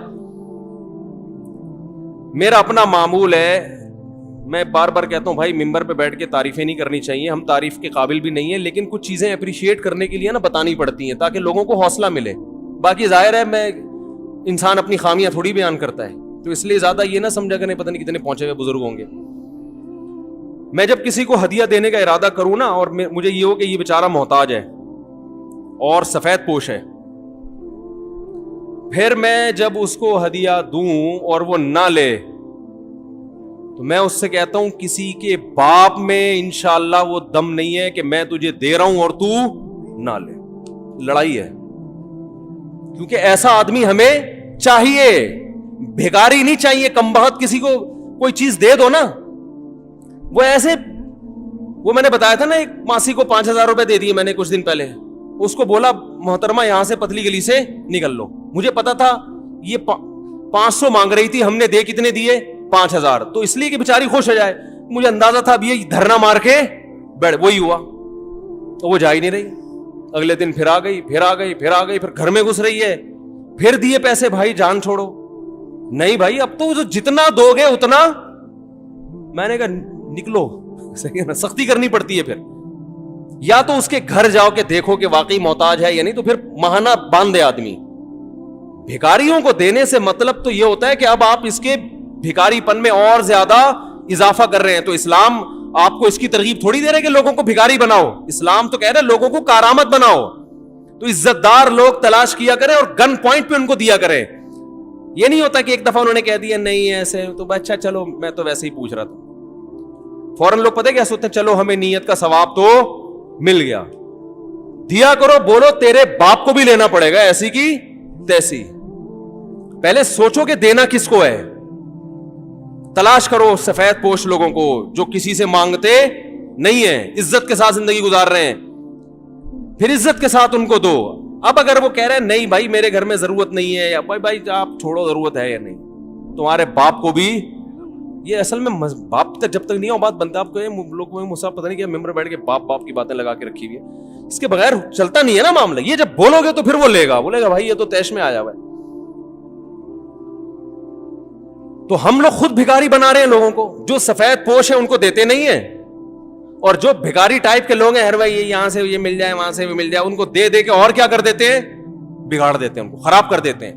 میرا اپنا معمول ہے, میں بار بار کہتا ہوں بھائی ممبر پہ بیٹھ کے تعریفیں نہیں کرنی چاہیے, ہم تعریف کے قابل بھی نہیں ہیں, لیکن کچھ چیزیں اپریشیٹ کرنے کے لیے نا بتانی پڑتی ہیں تاکہ لوگوں کو حوصلہ ملے. باقی ظاہر ہے میں انسان اپنی خامیاں تھوڑی بیان کرتا ہے, تو اس لیے زیادہ یہ نہ سمجھا کریں پتہ نہیں کتنے پہنچے ہوئے بزرگ ہوں گے. میں جب کسی کو ہدیہ دینے کا ارادہ کروں نا, اور مجھے یہ ہو کہ یہ بیچارہ محتاج ہے اور سفید پوش ہے, پھر میں جب اس کو ہدیہ دوں اور وہ نہ لے تو میں اس سے کہتا ہوں کسی کے باپ میں انشاءاللہ وہ دم نہیں ہے کہ میں تجھے دے رہا ہوں اور تو نہ لے. لڑائی ہے, کیونکہ ایسا آدمی ہمیں چاہیے, بھیکاری نہیں چاہیے. کم بخت کسی کو کوئی چیز دے دو نا, وہ ایسے, وہ میں نے بتایا تھا نا ایک ماسی کو 5,000 روپے دے دیے میں نے کچھ دن پہلے, اس کو بولا محترمہ یہاں سے پتلی گلی سے نکل لو. مجھے پتا تھا یہ 500 مانگ رہی تھی, ہم نے دے کتنے دیے 5,000, تو اس لیے کہ بیچاری خوش ہو جائے. مجھے اندازہ تھا اب یہ دھرنا مار کے بیٹھ, وہی ہوا, تو وہ جا ہی نہیں رہی. اگلے دن پھر آ گئی, پھر آ گئی, پھر آ گئی, پھر گھر میں گھس رہی ہے, پھر دیے پیسے, بھائی جان چھوڑو. نہیں بھائی اب تو جتنا دو گے اتنا, میں نے کہا نکلو, صحیح ہے نا, سختی کرنی پڑتی ہے. پھر یا تو اس کے گھر جاؤ کہ دیکھو کہ واقعی محتاج ہے یا نہیں, تو پھر ماہانہ باندھ دے آدمی. بھکاریوں کو دینے سے مطلب تو یہ ہوتا ہے کہ اب آپ اس کے بھکاری پن میں اور زیادہ اضافہ کر رہے ہیں. تو اسلام آپ کو اس کی ترغیب تھوڑی دے رہے کہ لوگوں کو بھکاری بناؤ, اسلام تو کہہ رہے لوگوں کو کارآمد بناؤ. تو عزت دار لوگ تلاش کیا کریں اور گن پوائنٹ پہ ان کو دیا کریں. یہ نہیں ہوتا کہ ایک دفعہ انہوں نے کہہ دیا نہیں ایسے, تو اچھا چلو میں تو ویسے ہی پوچھ رہا تھا, فوراً لوگ پتہ کیا سوچتے ہیں, چلو ہمیں نیت کا ثواب تو مل گیا. دیا کرو, بولو تیرے باپ کو بھی لینا پڑے گا ایسی کی تیسی. پہلے سوچو کہ دینا کس کو ہے. تلاش کرو سفید پوش لوگوں کو جو کسی سے مانگتے نہیں ہیں, عزت کے ساتھ زندگی گزار رہے ہیں, پھر عزت کے ساتھ ان کو دو. اب اگر وہ کہہ رہے ہیں نہیں بھائی میرے گھر میں ضرورت نہیں ہے, یا بھائی آپ چھوڑو ضرورت ہے یا نہیں, تمہارے باپ کو بھی, یہ اصل میں باپ تک جب تک نہیں ہو بات بنتا. آپ کو لوگ مسا پتہ نہیں کہ ممبر بیٹھ کے باپ کی باتیں لگا کے رکھی ہوئی ہے, اس کے بغیر چلتا نہیں ہے نا معاملہ. یہ جب بولو گے تو پھر وہ لے گا, بولے گا بھائی یہ تو تیش میں آیا ہوا ہے. تو ہم لوگ خود بھکاری بنا رہے ہیں لوگوں کو. جو سفید پوش ہیں ان کو دیتے نہیں ہیں, اور جو بھکاری ٹائپ کے لوگ ہیں ہر بھائی یہاں سے یہ مل جائے وہاں سے بھی مل جائے, ان کو دے دے کے اور کیا کر دیتے ہیں, بگاڑ دیتے ہیں, ان کو خراب کر دیتے ہیں.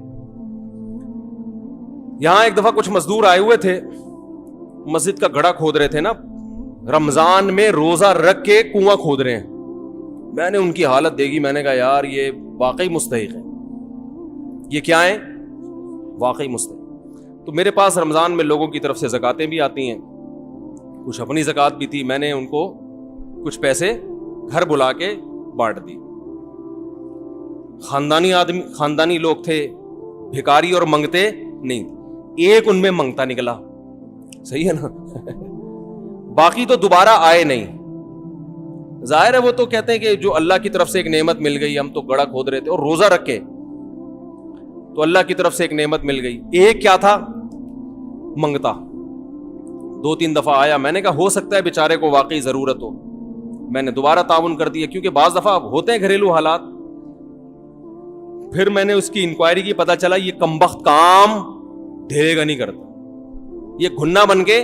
یہاں ایک دفعہ کچھ مزدور آئے ہوئے تھے, مسجد کا گڑھا کھود رہے تھے نا, رمضان میں روزہ رکھ کے کنواں کھود رہے ہیں. میں نے ان کی حالت دیکھی, میں نے کہا یار یہ واقعی مستحق ہے, یہ کیا ہے واقعی مستحق. تو میرے پاس رمضان میں لوگوں کی طرف سے زکاتیں بھی آتی ہیں, کچھ اپنی زکات بھی تھی, میں نے ان کو کچھ پیسے گھر بلا کے بانٹ دی. خاندانی لوگ تھے, بھکاری اور منگتے نہیں. ایک ان میں منگتا نکلا, صحیح ہے نا, باقی تو دوبارہ آئے نہیں. ظاہر ہے وہ تو کہتے ہیں کہ جو اللہ کی طرف سے ایک نعمت مل گئی, ہم تو گڑھا کھود رہے تھے اور روزہ رکھے تو اللہ کی طرف سے ایک نعمت مل گئی. ایک کیا تھا, منگتا. 2-3 دفعہ آیا, میں نے کہا ہو سکتا ہے بیچارے کو واقعی ضرورت ہو, میں نے دوبارہ تعاون کر دیا, کیونکہ بعض دفعہ ہوتے ہیں گھریلو حالات. پھر میں نے اس کی انکوائری کی, پتا چلا یہ کمبخت کام ڈھیرے گا نہیں کرتا, یہ گھنا بن کے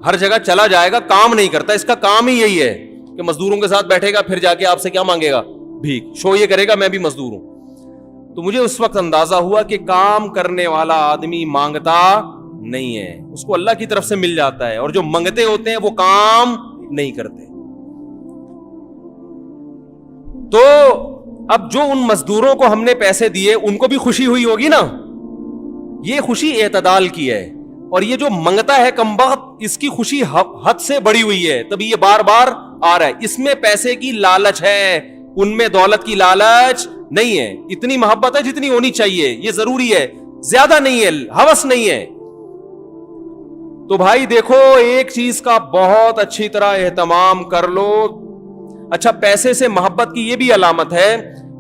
ہر جگہ چلا جائے گا, کام نہیں کرتا. اس کا کام ہی یہی ہے کہ مزدوروں کے ساتھ بیٹھے گا, پھر جا کے آپ سے کیا مانگے گا, بھیک. شو یہ کرے گا میں بھی مزدور ہوں. تو مجھے اس وقت اندازہ ہوا کہ کام کرنے والا آدمی مانگتا نہیں ہے, اس کو اللہ کی طرف سے مل جاتا ہے, اور جو منگتے ہوتے ہیں وہ کام نہیں کرتے. تو اب جو ان مزدوروں کو ہم نے پیسے دیے ان کو بھی خوشی ہوئی ہوگی نا, یہ خوشی اعتدال کی ہے, اور یہ جو منگتا ہے کمبخت, اس کی خوشی حد سے بڑی ہوئی ہے, تبھی یہ بار بار آ رہا ہے. اس میں پیسے کی لالچ ہے, ان میں دولت کی لالچ نہیں ہے. اتنی محبت ہے جتنی ہونی چاہیے, یہ ضروری ہے, زیادہ نہیں ہے, ہوس نہیں ہے. تو بھائی دیکھو ایک چیز کا بہت اچھی طرح اہتمام کر لو. اچھا پیسے سے محبت کی یہ بھی علامت ہے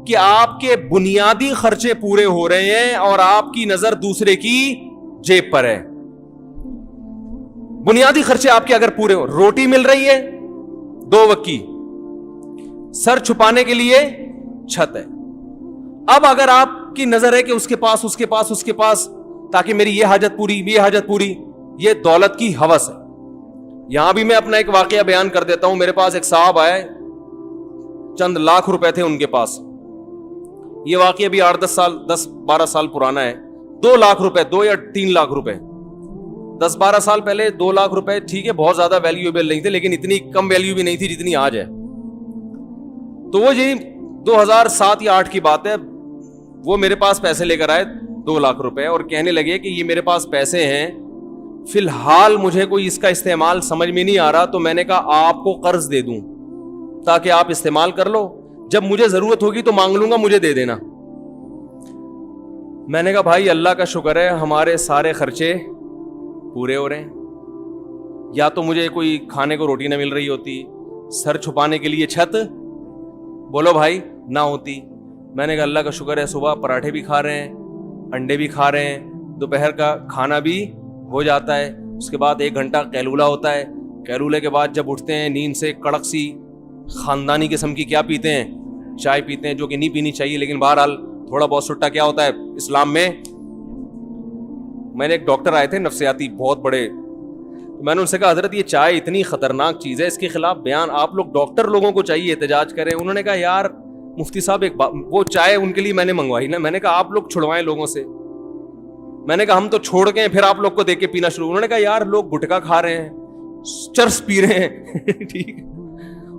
کہ آپ کے بنیادی خرچے پورے ہو رہے ہیں اور آپ کی نظر دوسرے کی جیب پر ہے. بنیادی خرچے آپ کے اگر پورے ہو, روٹی مل رہی ہے 2 وقت کی, سر چھپانے کے لیے چھت ہے. اب اگر آپ کی نظر ہے کہ اس کے پاس تاکہ میری یہ حاجت پوری, یہ دولت کی ہوس ہے. یہاں بھی میں اپنا ایک واقعہ بیان کر دیتا ہوں. میرے پاس ایک صاحب آئے, چند لاکھ روپے تھے ان کے پاس. یہ واقعہ بھی 10-12 سال پرانا ہے. 2 لاکھ روپے, 2 یا 3 لاکھ روپے, 10-12 سال پہلے 2 لاکھ روپے ٹھیک ہے بہت زیادہ ویلیویبل نہیں تھے, لیکن اتنی کم ویلیو بھی نہیں تھی جتنی آج ہے. تو وہ 2007 یا 2008 کی بات ہے, وہ میرے پاس پیسے لے کر آئے 2 لاکھ روپے اور کہنے لگے کہ یہ میرے پاس پیسے ہیں, فی الحال مجھے کوئی اس کا استعمال سمجھ میں نہیں آ رہا, تو میں نے کہا آپ کو قرض دے دوں تاکہ آپ استعمال کر لو, جب مجھے ضرورت ہوگی تو مانگ لوں گا, مجھے دے دینا. میں نے کہا بھائی اللہ کا شکر ہے ہمارے سارے خرچے پورے ہو رہے ہیں. یا تو مجھے کوئی کھانے کو روٹی نہ مل رہی ہوتی, سر چھپانے کے لیے چھت بولو بھائی نہ ہوتی. میں نے کہا اللہ کا شکر ہے صبح پراٹھے بھی کھا رہے ہیں, انڈے بھی کھا رہے ہیں, دوپہر کا کھانا بھی ہو جاتا ہے, اس کے بعد 1 گھنٹہ قیلولہ ہوتا ہے. قیلولے کے بعد جب اٹھتے ہیں نیند سے, کڑک سی خاندانی قسم کی کیا پیتے ہیں, چائے پیتے ہیں, جو کہ نہیں پینی چاہیے, لیکن بہرحال تھوڑا بہت سٹا کیا ہوتا ہے اسلام میں. میں نے ایک ڈاکٹر آئے تھے نفسیاتی بہت بڑے, میں نے ان سے کہا حضرت یہ چائے اتنی خطرناک چیز ہے, اس کے خلاف بیان آپ لوگ ڈاکٹر لوگوں کو چاہیے احتجاج کریں. انہوں نے کہا یار مفتی صاحب وہ چائے ان کے لیے میں نے منگوائی نا, میں نے کہا آپ لوگ چھڑوائیں لوگوں سے. میں نے کہا ہم تو چھوڑ گئے پھر آپ لوگ کو دیکھ کے پینا شروع. انہوں نے کہا یار لوگ گٹکا کھا رہے ہیں, چرس پی رہے ہیں ٹھیک,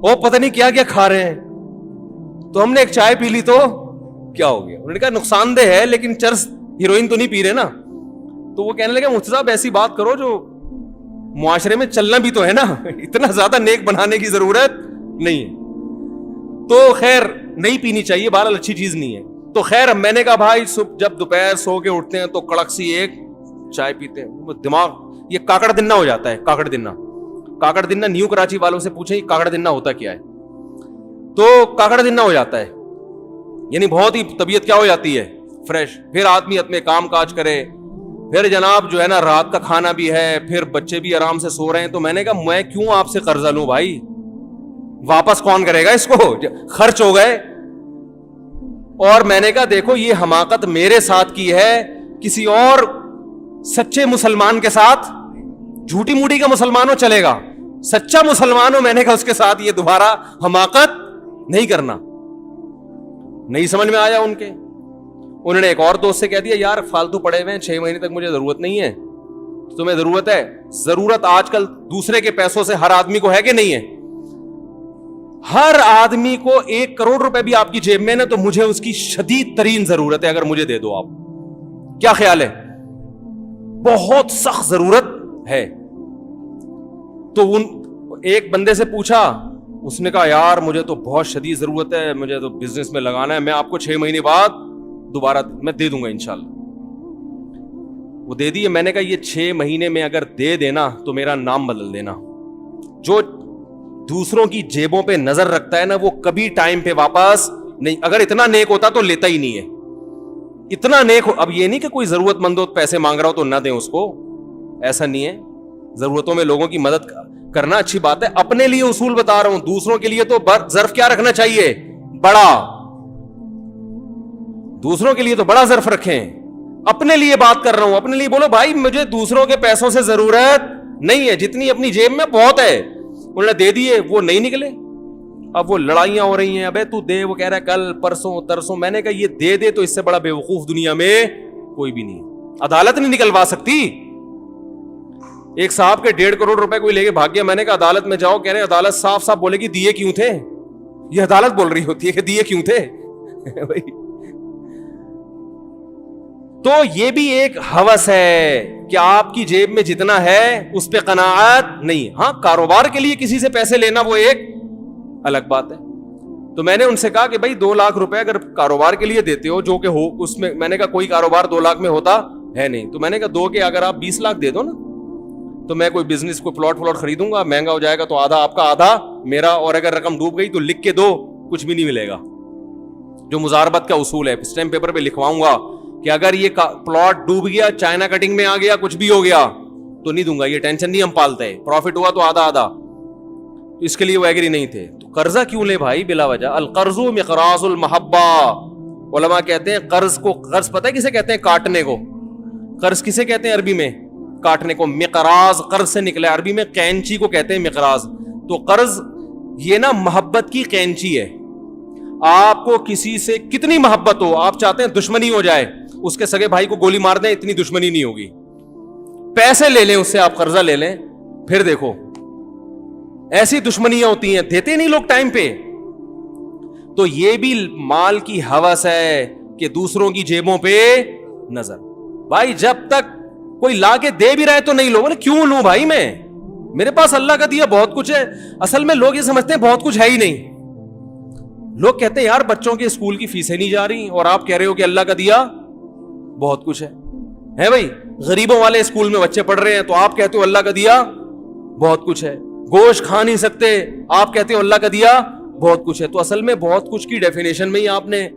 اور پتہ نہیں کیا کیا کھا رہے ہیں, تو ہم نے ایک چائے پی لی تو کیا ہو گیا. انہوں نے کہا نقصان دہ ہے لیکن چرس ہیروئن تو نہیں پی رہے نا. تو وہ کہنے لگے مفتی صاحب ایسی بات کرو جو معاشرے میں چلنا بھی تو ہے نا, اتنا زیادہ نیک بنانے کی ضرورت نہیں ہے. تو خیر نہیں پینی چاہیے, بہرحال اچھی چیز نہیں ہے. تو خیر میں نے کہا بھائی جب دوپہر سو کے اٹھتے ہیں تو کڑک سی ایک چائے پیتے ہیں, دماغ یہ کاکڑ دنہ ہو جاتا ہے. کاکڑ دنہ نیو کراچی والوں سے پوچھیں کاکڑ دنہ ہوتا کیا ہے, تو کاکڑ دنہ ہو جاتا ہے, یعنی بہت ہی طبیعت کیا ہو جاتی ہے فریش. پھر آدمی اپنے کام کاج کرے, پھر جناب جو ہے نا رات کا کھانا بھی ہے, پھر بچے بھی آرام سے سو رہے ہیں. تو میں نے کہا میں کیوں آپ سے قرضہ لوں بھائی, واپس کون کرے گا اس کو, خرچ ہو گئے. اور میں نے کہا دیکھو یہ حماقت میرے ساتھ کی ہے, کسی اور سچے مسلمان کے ساتھ, جھوٹی موٹی کا مسلمان ہو چلے گا, سچا مسلمان ہو میں نے کہا اس کے ساتھ یہ دوبارہ حماقت نہیں کرنا. نہیں سمجھ میں آیا ان کے. انہوں نے ایک اور دوست سے کہہ دیا یار فالتو پڑے ہوئے ہیں 6 مہینے تک مجھے ضرورت نہیں ہے, تمہیں ضرورت ہے. ضرورت آج کل دوسرے کے پیسوں سے ہر آدمی کو ہے کہ نہیں ہے, ہر آدمی کو 1 کروڑ روپے بھی آپ کی جیب میں نا تو مجھے اس کی شدید ترین ضرورت ہے, اگر مجھے دے دو آپ. کیا خیال ہے, بہت سخت ضرورت ہے. تو ایک بندے سے پوچھا, اس نے کہا یار مجھے تو بہت شدید ضرورت ہے, مجھے تو بزنس میں لگانا ہے, میں آپ کو 6 مہینے بعد دوبارہ میں دے دوں گا انشاءاللہ. وہ دے دی. میں نے کہا یہ 6 مہینے میں اگر دے دینا تو میرا نام بدل دینا. جو دوسروں کی جیبوں پہ نظر رکھتا ہے نا وہ کبھی ٹائم پہ واپس نہیں, اگر اتنا نیک ہوتا تو لیتا ہی نہیں ہے, اتنا نیک ہو. اب یہ نہیں کہ کوئی ضرورت مند ہو پیسے مانگ رہا ہو تو نہ دیں اس کو, ایسا نہیں ہے. ضرورتوں میں لوگوں کی مدد کرنا اچھی بات ہے. اپنے لیے اصول بتا رہا ہوں, دوسروں کے لیے تو ظرف کیا رکھنا چاہیے, بڑا. دوسروں کے لیے تو بڑا ظرف رکھیں, اپنے لیے بات کر رہا ہوں. اپنے لیے بولو بھائی مجھے دوسروں کے پیسوں سے ضرورت نہیں ہے, جتنی اپنی جیب میں بہت ہے. انہوں نے دے دیے, وہ نہیں نکلے. اب وہ لڑائیاں ہو رہی ہیں, ابے تو دے, وہ کہہ رہا ہے کل پرسوں ترسوں. میں نے کہا یہ دے دے تو اس سے بڑا بے وقوف دنیا میں کوئی بھی نہیں. عدالت نہیں نکلوا سکتی. ایک صاحب کے 1.5 کروڑ روپے کوئی لے کے بھاگ گیا. میں نے کہا عدالت میں جاؤ, کہہ رہے عدالت صاف صاف بولے گی دیے کیوں تھے. یہ عدالت بول رہی ہوتی ہے کہ دیے کیوں تھے تو یہ بھی ایک ہوس ہے کہ آپ کی جیب میں جتنا ہے اس پہ قناعت نہیں. ہاں کاروبار کے لیے کسی سے پیسے لینا وہ ایک الگ بات ہے. تو میں نے ان سے کہا کہ بھائی 2 لاکھ روپے اگر کاروبار کے لیے دیتے ہو جو کہ ہو اس میں, میں نے کہا کوئی کاروبار 2 لاکھ میں ہوتا ہے نہیں. تو میں نے کہا 2 کے اگر آپ 20 لاکھ دے دو نا تو میں کوئی بزنس کو پلاٹ خریدوں گا, مہنگا ہو جائے گا تو آدھا آپ کا آدھا میرا, اور اگر رقم ڈوب گئی تو لکھ کے دو, کچھ بھی نہیں ملے گا. جو مزاربت کا اصول ہے, اسٹیمپ پیپر پہ لکھواؤں گا کہ اگر یہ پلاٹ ڈوب گیا, چائنا کٹنگ میں آ گیا, کچھ بھی ہو گیا تو نہیں دوں گا, یہ ٹینشن نہیں ہم پالتے, پروفٹ ہوا تو آدھا آدھا. اس کے لیے وہ ایگری نہیں تھے. تو قرضہ کیوں لے بھائی بلا وجہ؟ القرض مقراض المحبہ. علماء کہتے ہیں قرض کو, قرض پتہ ہے کسے کہتے ہیں؟ کاٹنے کو. قرض کسے کہتے ہیں عربی میں؟ کاٹنے کو. مقراض قرض سے نکلا, عربی میں قینچی کو کہتے ہیں مقراض. تو قرض یہ نا محبت کی قینچی ہے. آپ کو کسی سے کتنی محبت ہو, آپ چاہتے ہیں دشمنی ہو جائے, اس کے سگے بھائی کو گولی مار دیں, اتنی دشمنی نہیں ہوگی. پیسے لے لیں اس سے, آپ قرضہ لے لیں, پھر دیکھو ایسی دشمنیاں ہوتی ہیں, دیتے نہیں لوگ ٹائم پہ. تو یہ بھی مال کی ہوس ہے کہ دوسروں کی جیبوں پہ نظر. بھائی جب تک کوئی لا کے دے بھی رہے تو نہیں لو. کیوں لوں بھائی, میں میرے پاس اللہ کا دیا بہت کچھ ہے. اصل میں لوگ یہ سمجھتے ہیں بہت کچھ ہے ہی نہیں. لوگ کہتے ہیں یار بچوں کے اسکول کی فیسیں نہیں جا رہی, اور آپ کہہ رہے ہو کہ اللہ کا دیا بہت کچھ ہے بھائی. غریبوں والے اسکول میں بچے پڑھ رہے ہیں تو آپ کہتے ہو اللہ کا دیا بہت کچھ ہے. گوشت کھا نہیں سکتے, آپ کہتے ہو اللہ کا دیا بہت کچھ ہے. تو اصل میں بہت کچھ کی ڈیفینیشن میں ہی آپ نے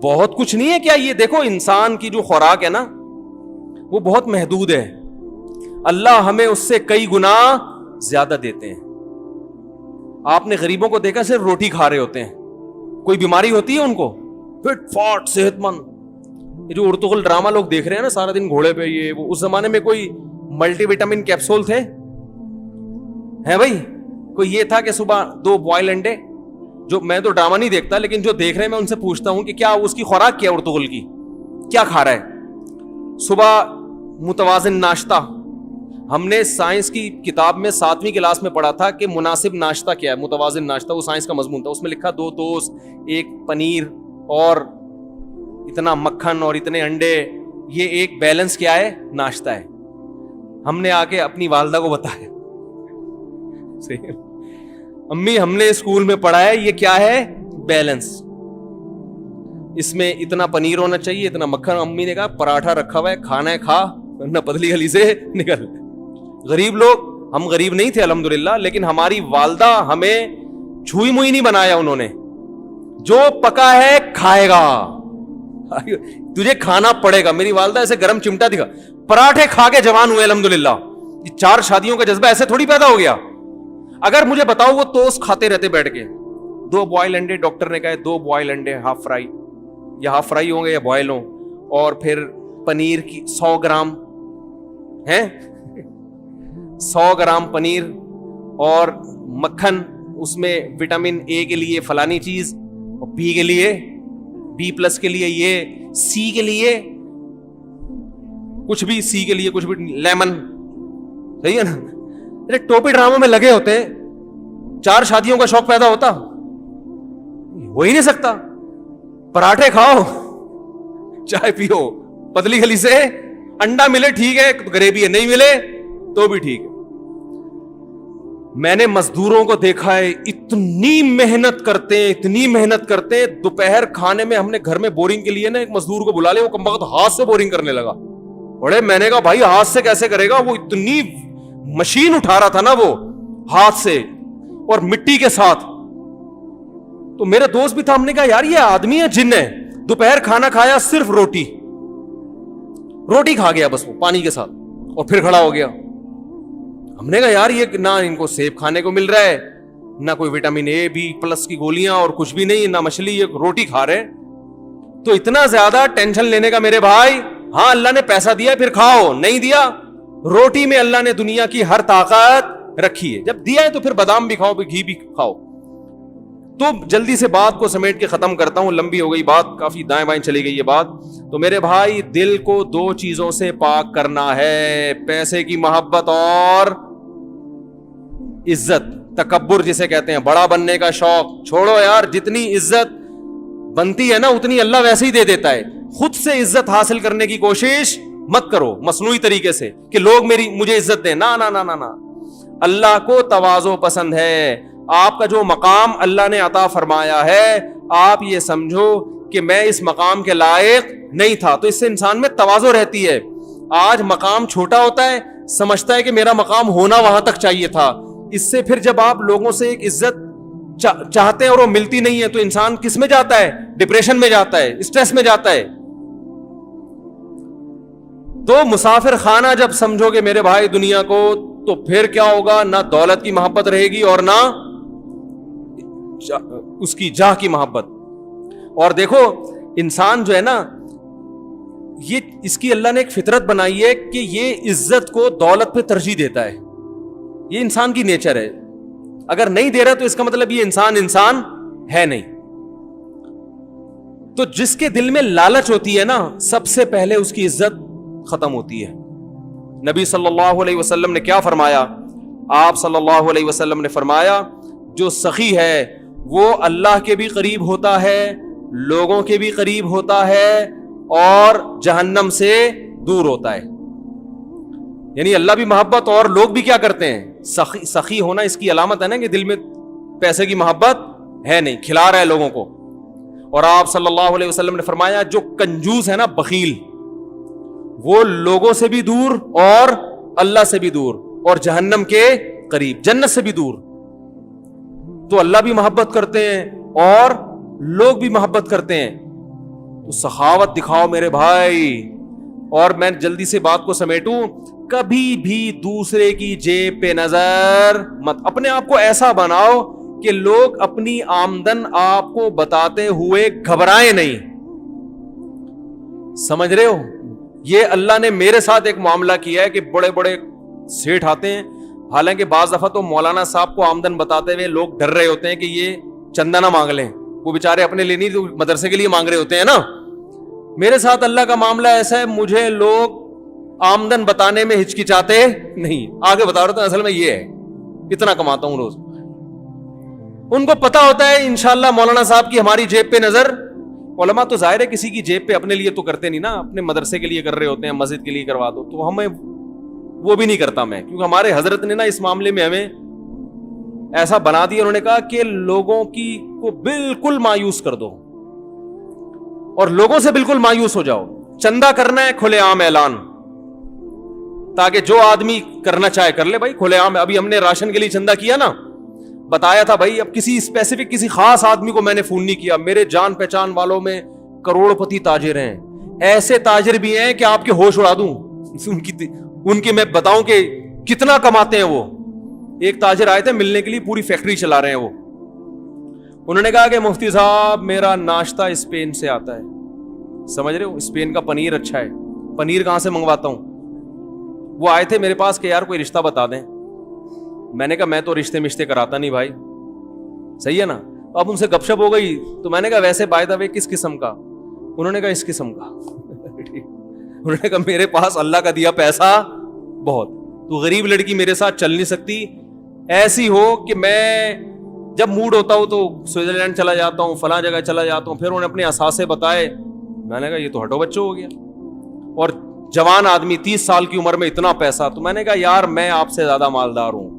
بہت کچھ نہیں ہے کیا. یہ دیکھو انسان کی جو خوراک ہے نا وہ بہت محدود ہے. اللہ ہمیں اس سے کئی گنا زیادہ دیتے ہیں. آپ نے غریبوں کو دیکھا صرف روٹی کھا رہے ہوتے ہیں, کوئی بیماری ہوتی ہے ان کو, فٹ فاٹ صحت مند. یہ جو ارطغرل ڈرامہ لوگ دیکھ رہے ہیں نا سارا دن گھوڑے پہ, یہ وہ اس زمانے میں کوئی ملٹی وٹامن کیپسول تھے ہیں بھائی؟ کوئی یہ تھا کہ صبح 2 بوائل انڈے, جو میں تو ڈرامہ نہیں دیکھتا لیکن جو دیکھ رہے ہیں میں ان سے پوچھتا ہوں کہ کیا اس کی خوراک کیا ارطغرل کی, کیا کھا رہا ہے؟ صبح متوازن ناشتہ. ہم نے سائنس کی کتاب میں 7ویں کلاس میں پڑھا تھا کہ مناسب ناشتہ کیا ہے, متوازن ناشتہ, وہ سائنس کا مضمون تھا. اس میں لکھا 2 ٹوسٹ, 1 پنیر اور اتنا مکھن اور اتنے انڈے, یہ ایک بیلنس کیا ہے, ناشتہ ہے. ہم نے آ کے اپنی والدہ کو بتایا, امی ہم نے اسکول میں پڑھا ہے یہ کیا ہے, بیلنس, اس میں اتنا پنیر ہونا چاہیے, اتنا مکھن. امی نے کہا پراٹھا رکھا ہوا ہے, کھانا ہے کھا, ورنہ پتلی گلی سے نکل. غریب لوگ, ہم غریب نہیں تھے الحمدللہ, لیکن ہماری والدہ ہمیں چھوئی موئی نہیں بنایا انہوں نے. جو پکا ہے کھائے گا, تجھے کھانا پڑے گا. میری والدہ ایسے گرم چمٹا دکھا, پراٹھے کھا کے جوان ہوئے الحمدللہ. یہ 4 شادیوں کا جذبہ ایسے تھوڑی پیدا ہو گیا. اگر مجھے بتاؤ وہ ٹوسٹ کھاتے رہتے بیٹھ کے, 2 بوائل انڈے, ڈاکٹر نے کہا 2 بوائل انڈے ہاف فرائی, یا ہاف فرائی ہوں گے یا بوائل ہوں, اور پھر پنیر کی 100 گرام ہیں, 100 گرام پنیر اور مکھن, اس میں وٹامن اے کے لیے فلانی چیز, اور بی کے لیے B+ کے لیے یہ, سی کے لیے کچھ بھی, سی کے لیے کچھ بھی, لیمن. صحیح ہے نا؟ ٹوپی ڈراموں میں لگے ہوتے ہیں. 4 شادیوں کا شوق پیدا ہوتا ہو ہی نہیں سکتا. پراٹھے کھاؤ, چائے پیو, پتلی گلی سے انڈا ملے ٹھیک ہے, گریوی ہے, نہیں ملے تو بھی ٹھیک ہے. میں نے مزدوروں کو دیکھا ہے, اتنی محنت کرتے ہیں, اتنی محنت کرتے ہیں. دوپہر کھانے میں ہم نے گھر میں بورنگ کے لیے نا ایک مزدور کو بلا لیا, وہ کم وقت ہاتھ سے بورنگ کرنے لگا. بڑے میں نے کہا بھائی ہاتھ سے کیسے کرے گا, وہ اتنی مشین اٹھا رہا تھا نا وہ ہاتھ سے اور مٹی کے ساتھ. تو میرا دوست بھی تھا, ہم نے کہا یار یہ آدمی ہے جن ہے. دوپہر کھانا کھایا صرف روٹی کھا گیا بس, وہ پانی کے ساتھ, اور پھر کھڑا ہو گیا. ہم نے کہا یار یہ نہ ان کو سیب کھانے کو مل رہا ہے, نہ کوئی وٹامن اے B+ کی گولیاں, اور کچھ بھی نہیں, نہ مچھلی, یہ روٹی کھا رہے. تو اتنا زیادہ ٹینشن لینے کا میرے بھائی, ہاں اللہ نے پیسہ دیا پھر کھاؤ, نہیں دیا, روٹی میں اللہ نے دنیا کی ہر طاقت رکھی ہے. جب دیا ہے تو پھر بادام بھی کھاؤ, گھی بھی کھاؤ. تو جلدی سے بات کو سمیٹ کے ختم کرتا ہوں, لمبی ہو گئی بات, کافی دائیں بائیں چلی گئی یہ بات. تو میرے بھائی دل کو 2 چیزوں سے پاک کرنا ہے, پیسے کی محبت اور عزت. تکبر جسے کہتے ہیں, بڑا بننے کا شوق چھوڑو یار. جتنی عزت بنتی ہے نا اتنی اللہ ویسے ہی دے دیتا ہے. خود سے عزت حاصل کرنے کی کوشش مت کرو مصنوعی طریقے سے کہ لوگ مجھے عزت دیں. نہ نہ نہ نہ, اللہ کو تواضع پسند ہے. آپ کا جو مقام اللہ نے عطا فرمایا ہے, آپ یہ سمجھو کہ میں اس مقام کے لائق نہیں تھا, تو اس سے انسان میں تواضع رہتی ہے. آج مقام چھوٹا ہوتا ہے, سمجھتا ہے کہ میرا مقام ہونا وہاں تک چاہیے تھا. اس سے پھر جب آپ لوگوں سے ایک عزت چاہتے ہیں اور وہ ملتی نہیں ہے تو انسان کس میں جاتا ہے؟ ڈپریشن میں جاتا ہے, اسٹریس میں جاتا ہے. تو مسافر خانہ جب سمجھو گے میرے بھائی دنیا کو, تو پھر کیا ہوگا؟ نہ دولت کی محبت رہے گی اور نہ اس کی جاہ کی محبت. اور دیکھو انسان جو ہے نا, یہ اس کی اللہ نے ایک فطرت بنائی ہے کہ یہ عزت کو دولت پہ ترجیح دیتا ہے. یہ انسان کی نیچر ہے. اگر نہیں دے رہا تو اس کا مطلب یہ انسان ہے نہیں. تو جس کے دل میں لالچ ہوتی ہے نا, سب سے پہلے اس کی عزت ختم ہوتی ہے. نبی صلی اللہ علیہ وسلم نے کیا فرمایا؟ آپ صلی اللہ علیہ وسلم نے فرمایا جو سخی ہے وہ اللہ کے بھی قریب ہوتا ہے, لوگوں کے بھی قریب ہوتا ہے اور جہنم سے دور ہوتا ہے. یعنی اللہ بھی محبت اور لوگ بھی کیا کرتے ہیں؟ سخی ہونا اس کی علامت ہے نا کہ دل میں پیسے کی محبت ہے نہیں, کھلا رہا ہے لوگوں کو. اور آپ صلی اللہ علیہ وسلم نے فرمایا جو کنجوس ہے نا, بخیل, وہ لوگوں سے بھی دور اور اللہ سے بھی دور اور جہنم کے قریب, جنت سے بھی دور. تو اللہ بھی محبت کرتے ہیں اور لوگ بھی محبت کرتے ہیں. تو سخاوت دکھاؤ میرے بھائی. اور میں جلدی سے بات کو سمیٹوں, کبھی بھی دوسرے کی جیب پہ نظر مت. اپنے آپ کو ایسا بناؤ کہ لوگ اپنی آمدن آپ کو بتاتے ہوئے گھبرائیں نہیں. سمجھ رہے ہو؟ یہ اللہ نے میرے ساتھ ایک معاملہ کیا ہے کہ بڑے بڑے سیٹھ آتے ہیں, حالانکہ بعض دفعہ تو مولانا صاحب کو آمدن بتاتے ہوئے لوگ ڈر رہے ہوتے ہیں کہ یہ چندہ نہ مانگ لیں, وہ بیچارے اپنے لیے نہیں مدرسے کے لیے مانگ رہے ہوتے ہیں نا. میرے ساتھ اللہ کا معاملہ ایسا ہے, مجھے لوگ آمدن بتانے میں ہچکچاتے نہیں. آگے بتا رہا ہوں اصل میں یہ ہے, اتنا کماتا ہوں روز. ان کو پتا ہوتا ہے انشاءاللہ مولانا صاحب کی ہماری جیب پہ نظر. علماء تو ظاہر ہے کسی کی جیب پہ اپنے لیے تو کرتے نہیں نا, اپنے مدرسے کے لیے کر رہے ہوتے ہیں, مسجد کے لیے کروا دو. تو ہمیں وہ بھی نہیں کرتا میں, کیونکہ ہمارے حضرت نے نا اس معاملے میں ہمیں ایسا بنا دیا. انہوں نے کہا کہ لوگوں کی کو بالکل مایوس کر دو اور لوگوں سے بالکل مایوس ہو جاؤ. چندہ کرنا ہے کھلے عام اعلان, تاکہ جو آدمی کرنا چاہے کر لے بھائی کھلے عام. ابھی ہم نے راشن کے لیے چندہ کیا نا, بتایا تھا بھائی. اب کسی اسپیسیفک کسی خاص آدمی کو میں نے فون نہیں کیا. میرے جان پہچان والوں میں کروڑ پتی تاجر ہیں, ایسے تاجر بھی ہیں کہ آپ کے ہوش اڑا دوں. ان کی میں بتاؤں کہ کتنا کماتے ہیں وہ. ایک تاجر آئے تھے ملنے کے لیے, پوری فیکٹری چلا رہے ہیں وہ. انہوں نے کہا کہ مفتی صاحب میرا ناشتہ اسپین سے آتا ہے. سمجھ رہے ہو, اسپین کا پنیر اچھا ہے, پنیر کہاں سے منگواتا ہوں. وہ آئے تھے میرے پاس کہ یار کوئی رشتہ بتا دیں. میں نے کہا میں تو رشتے کراتا نہیں بھائی, صحیح ہے نا. اب ان سے گپ شپ ہو گئی تو میں نے کہا ویسے بائی دا وے کس قسم کا؟ انہوں نے کہا اس قسم کا. انہوں نے کہا میرے پاس اللہ کا دیا پیسہ بہت, تو غریب لڑکی میرے ساتھ چل نہیں سکتی. ایسی ہو کہ میں جب موڈ ہوتا ہوں تو سوئٹزرلینڈ چلا جاتا ہوں, فلاں جگہ چلا جاتا ہوں. پھر انہوں نے اپنے اثاثے بتائے. میں نے کہا یہ تو ہٹو بچوں ہو گیا. اور جوان آدمی 30 سال کی عمر میں اتنا پیسہ. تو میں نے کہا یار میں آپ سے زیادہ مالدار ہوں.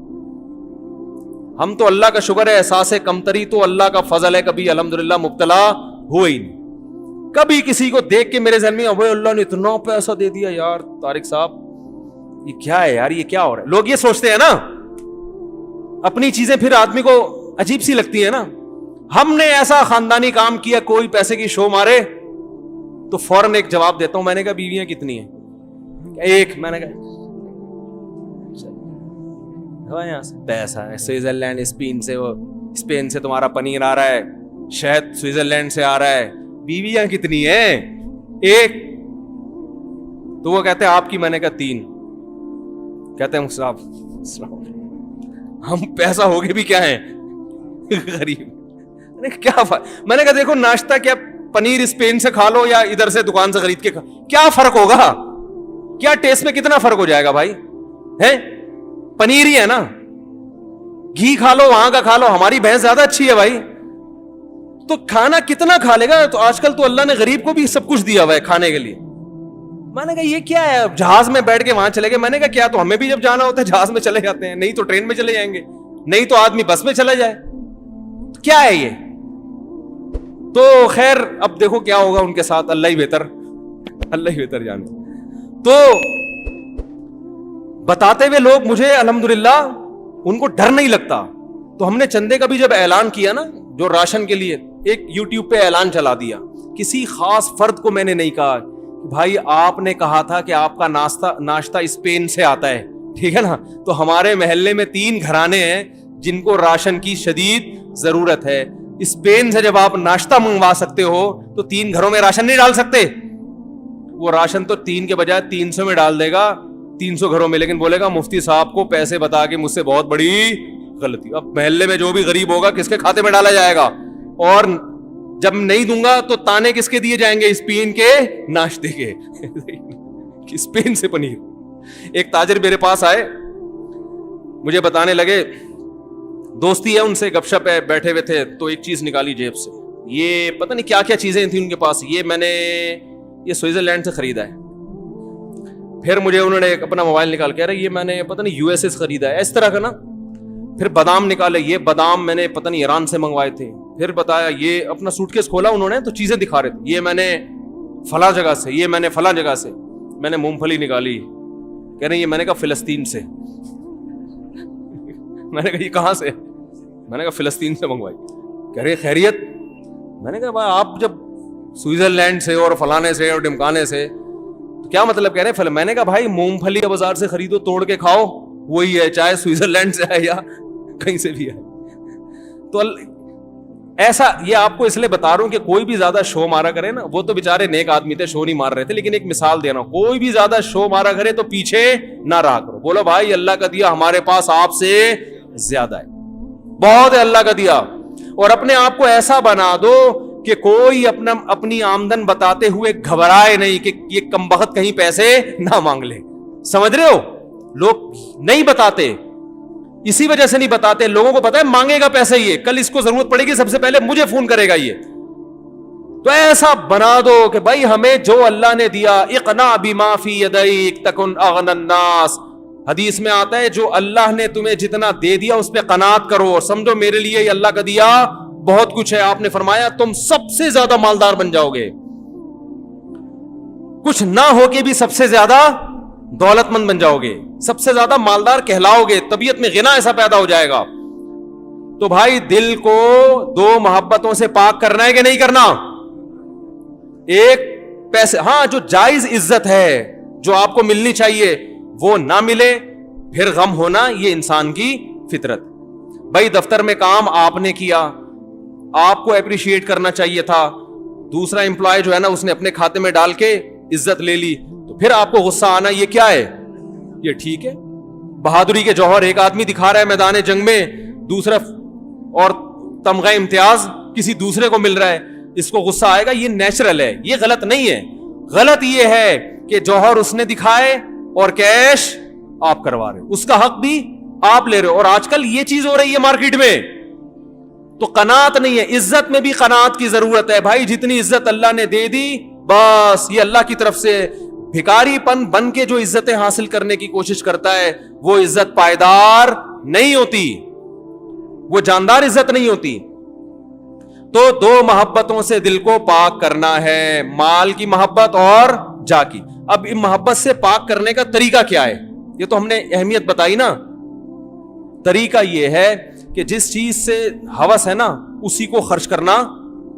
ہم تو اللہ کا شکر ہے, احساس کمتری تو اللہ کا فضل ہے, کبھی الحمدللہ مبتلا ہوئی نہیں. کبھی کسی کو دیکھ کے میرے ذہن میں ابے اللہ نے اتنا پیسہ دے دیا, یار طارق صاحب یہ کیا ہے یار, یہ کیا ہو رہا ہے. لوگ یہ سوچتے ہیں نا, اپنی چیزیں پھر آدمی کو عجیب سی لگتی ہے نا. ہم نے ایسا خاندانی کام کیا, کوئی پیسے کی شو مارے تو فوراً ایک جواب دیتا ہوں. میں نے کہا بیویاں کتنی ہیں؟ ایک. میں نے کہا یہاں سے پیسہ ہے, سوئٹزرلینڈ اسپین سے تمہارا پنیر آ رہا ہے, شہد سوئٹزرلینڈ سے آ رہا ہے, بیویاں کتنی ہیں؟ ایک. تو وہ کہتے ہیں آپ کی. میں نے کہا 3. کہتے ہیں صاحب ہم پیسہ ہوگے بھی کیا ہیں, غریب. کیا میں نے کہا دیکھو ناشتہ کیا پنیر اسپین سے کھا لو یا ادھر سے دکان سے خرید کے کھا, کیا فرق ہوگا؟ کیا ٹیسٹ میں کتنا فرق ہو جائے گا بھائی؟ ہے پنیر ہی ہے نا. گھی کھا لو وہاں کا کھا لو, ہماری بھینس زیادہ اچھی ہے بھائی. تو کھانا کتنا کھا لے گا؟ تو آج کل تو اللہ نے غریب کو بھی سب کچھ دیا ہوا ہے کھانے کے لیے. میں نے کہا یہ کیا ہے؟ جہاز میں بیٹھ کے وہاں چلے گئے. میں نے کہا کیا, تو ہمیں بھی جب جانا ہوتا ہے جہاز میں چلے جاتے ہیں, نہیں تو ٹرین میں چلے جائیں گے, نہیں تو آدمی بس میں چلا جائے. کیا ہے یہ؟ تو خیر اب دیکھو کیا ہوگا ان کے ساتھ, اللہ ہی بہتر جانے. تو بتاتے ہوئے لوگ مجھے الحمدللہ ان کو ڈر نہیں لگتا. تو ہم نے چندے کا بھی جب اعلان کیا نا جو راشن کے لیے، ایک یوٹیوب پہ اعلان چلا دیا، کسی خاص فرد کو میں نے نہیں کہا بھائی آپ نے کہا تھا کہ آپ کا ناشتہ اسپین سے آتا ہے، ٹھیک ہے نا، تو ہمارے محلے میں 3 گھرانے ہیں جن کو راشن کی شدید ضرورت ہے، اسپین سے جب آپ ناشتہ منگوا سکتے ہو تو 3 گھروں میں راشن نہیں ڈال سکتے؟ وہ راشن تو 3 کے بجائے 300 میں ڈال دے گا، 300 گھروں میں، لیکن بولے گا مفتی صاحب کو پیسے بتا کے مجھ سے بہت بڑی غلطی۔ اب محلے میں جو بھی غریب ہوگا کس کے کھاتے میں ڈالا جائے گا؟ اور جب نہیں دوں گا تو تانے کس کے دیے جائیں گے؟ اسپین کے ناشتے کے اسپین سے پنیر۔ ایک تاجر میرے پاس آئے، مجھے بتانے لگے، دوستی ہے ان سے، گپ شپ ہے، بیٹھے ہوئے تھے تو ایک چیز نکالی جیب سے، یہ پتہ نہیں کیا کیا چیزیں تھیں ان کے پاس، یہ میں نے یہ سوئٹزرلینڈ سے خریدا ہے۔ پھر مجھے انہوں نے اپنا موبائل نکال کے، یہ میں نے پتہ نہیں یو ایس اے سے خریدا ہے، اس طرح کا نا۔ پھر بادام نکالے، یہ بادام میں نے پتہ نہیں ایران سے منگوائے تھے۔ پھر بتایا، یہ اپنا سوٹ کیس کھولا انہوں نے تو چیزیں دکھا رہے تھے، یہ میں نے فلاں جگہ سے، یہ میں نے فلاں جگہ سے۔ میں نے مونگ پھلی نکالی، کہہ رہے یہ میں نے کہا فلسطین سے۔ میں نے کہا یہ کہاں سے؟ میں نے کہا فلسطین سے منگوائی۔ کہہ رہے خیریت؟ میں نے کہا بھائی آپ جب سوئٹزرلینڈ سے اور فلانے سے اور ڈمکانے سے تو کیا مطلب؟ کہہ رہے میں نے کہا بھائی مونگ پھلی کا بازار سے خریدو، توڑ کے کھاؤ، وہی ہے، چاہے سوئٹزرلینڈ سے ہے یا کہیں سے بھی ہے۔ تو ایسا یہ آپ کو اس لیے بتا رہا ہوں کہ کوئی بھی زیادہ شو مارا کرے نا، وہ تو بےچارے نیک آدمی تھے، شو نہیں مار رہے تھے، لیکن ایک مثال دے رہا ہوں، کوئی بھی زیادہ شو مارا کرے تو پیچھے نہ رہا کرو، بولو بھائی اللہ کا دیا ہمارے پاس آپ سے زیادہ ہے، بہت ہے اللہ کا دیا، اور اپنے آپ کو ایسا بنا دو کہ کوئی اپنی آمدن بتاتے ہوئے گھبرائے نہیں کہ یہ کمبخت کہیں پیسے نہ مانگ لے۔ سمجھ رہے ہو؟ لوگ نہیں بتاتے، اسی وجہ سے نہیں بتاتے، لوگوں کو پتا ہے مانگے گا پیسے، یہ کل اس کو ضرورت پڑے گی سب سے پہلے مجھے فون کرے گا یہ، تو ایسا بنا دو کہ بھائی ہمیں جو اللہ نے دیا، اقنع بما فی یدیک تکن اغنی الناس، حدیث میں آتا ہے جو اللہ نے تمہیں جتنا دے دیا اس پہ قناعت کرو، اور سمجھو میرے لیے یہ اللہ کا دیا بہت کچھ ہے۔ آپ نے فرمایا تم سب سے زیادہ مالدار بن جاؤ گے، کچھ نہ ہو کے بھی سب سے زیادہ دولت مند بن جاؤ گے، سب سے زیادہ مالدار کہلاؤ گے، طبیعت میں غنا ایسا پیدا ہو جائے گا۔ تو بھائی دل کو 2 محبتوں سے پاک کرنا ہے کہ نہیں کرنا؟ ایک پیسے، ہاں جو جائز عزت ہے جو آپ کو ملنی چاہیے وہ نہ ملے، پھر غم ہونا، یہ انسان کی فطرت۔ بھائی دفتر میں کام آپ نے کیا، آپ کو اپریشیٹ کرنا چاہیے تھا، دوسرا امپلائی جو ہے نا اس نے اپنے کھاتے میں ڈال کے عزت لے لی، تو پھر آپ کو غصہ آنا یہ کیا ہے؟ یہ ٹھیک ہے؟ بہادری کے جوہر ایک آدمی دکھا رہا ہے میدان جنگ میں، دوسرا اور تمغہ امتیاز کسی دوسرے کو مل رہا ہے، اس کو غصہ آئے گا، یہ نیچرل ہے، یہ غلط نہیں ہے۔ غلط یہ ہے کہ جوہر اس نے دکھائے اور کیش آپ کروا رہے، اس کا حق بھی آپ لے رہے ہو، اور آج کل یہ چیز ہو رہی ہے مارکیٹ میں۔ تو قناعت نہیں ہے، عزت میں بھی قناعت کی ضرورت ہے بھائی، جتنی عزت اللہ نے دے دی بس یہ اللہ کی طرف سے۔ بھکاری پن بن کے جو عزتیں حاصل کرنے کی کوشش کرتا ہے وہ عزت پائیدار نہیں ہوتی، وہ جاندار عزت نہیں ہوتی۔ تو 2 محبتوں سے دل کو پاک کرنا ہے، مال کی محبت اور جا کی۔ اب ان محبت سے پاک کرنے کا طریقہ کیا ہے؟ یہ تو ہم نے اہمیت بتائی نا۔ طریقہ یہ ہے کہ جس چیز سے ہوس ہے نا اسی کو خرچ کرنا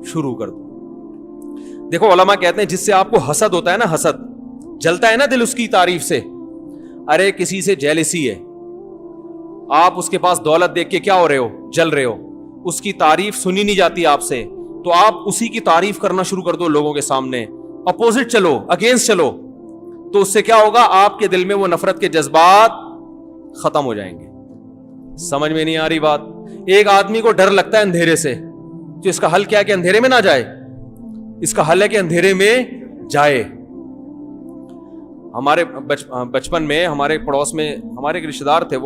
شروع کر دو۔ دیکھو علماء کہتے ہیں جس سے آپ کو حسد ہوتا ہے نا، حسد جلتا ہے نا دل اس کی تعریف سے، ارے کسی سے جیلسی ہے، آپ اس کے پاس دولت دیکھ کے کیا ہو رہے ہو؟ جل رہے ہو، اس کی تعریف سنی نہیں جاتی آپ سے، تو آپ اسی کی تعریف کرنا شروع کر دو لوگوں کے سامنے، اپوزٹ چلو، اگینسٹ چلو، تو اس سے کیا ہوگا؟ آپ کے دل میں وہ نفرت کے جذبات ختم ہو جائیں گے۔ سمجھ میں نہیں آ رہی بات؟ ایک آدمی کو ڈر لگتا ہے اندھیرے سے، تو اس کا حل کیا ہے کہ اندھیرے میں نہ جائے؟ اس کا حل ہے کہ اندھیرے میں جائے۔ ہمارے بچپن میں ہمارے پڑوس میں ہمارے ایک رشتہ دار تھے،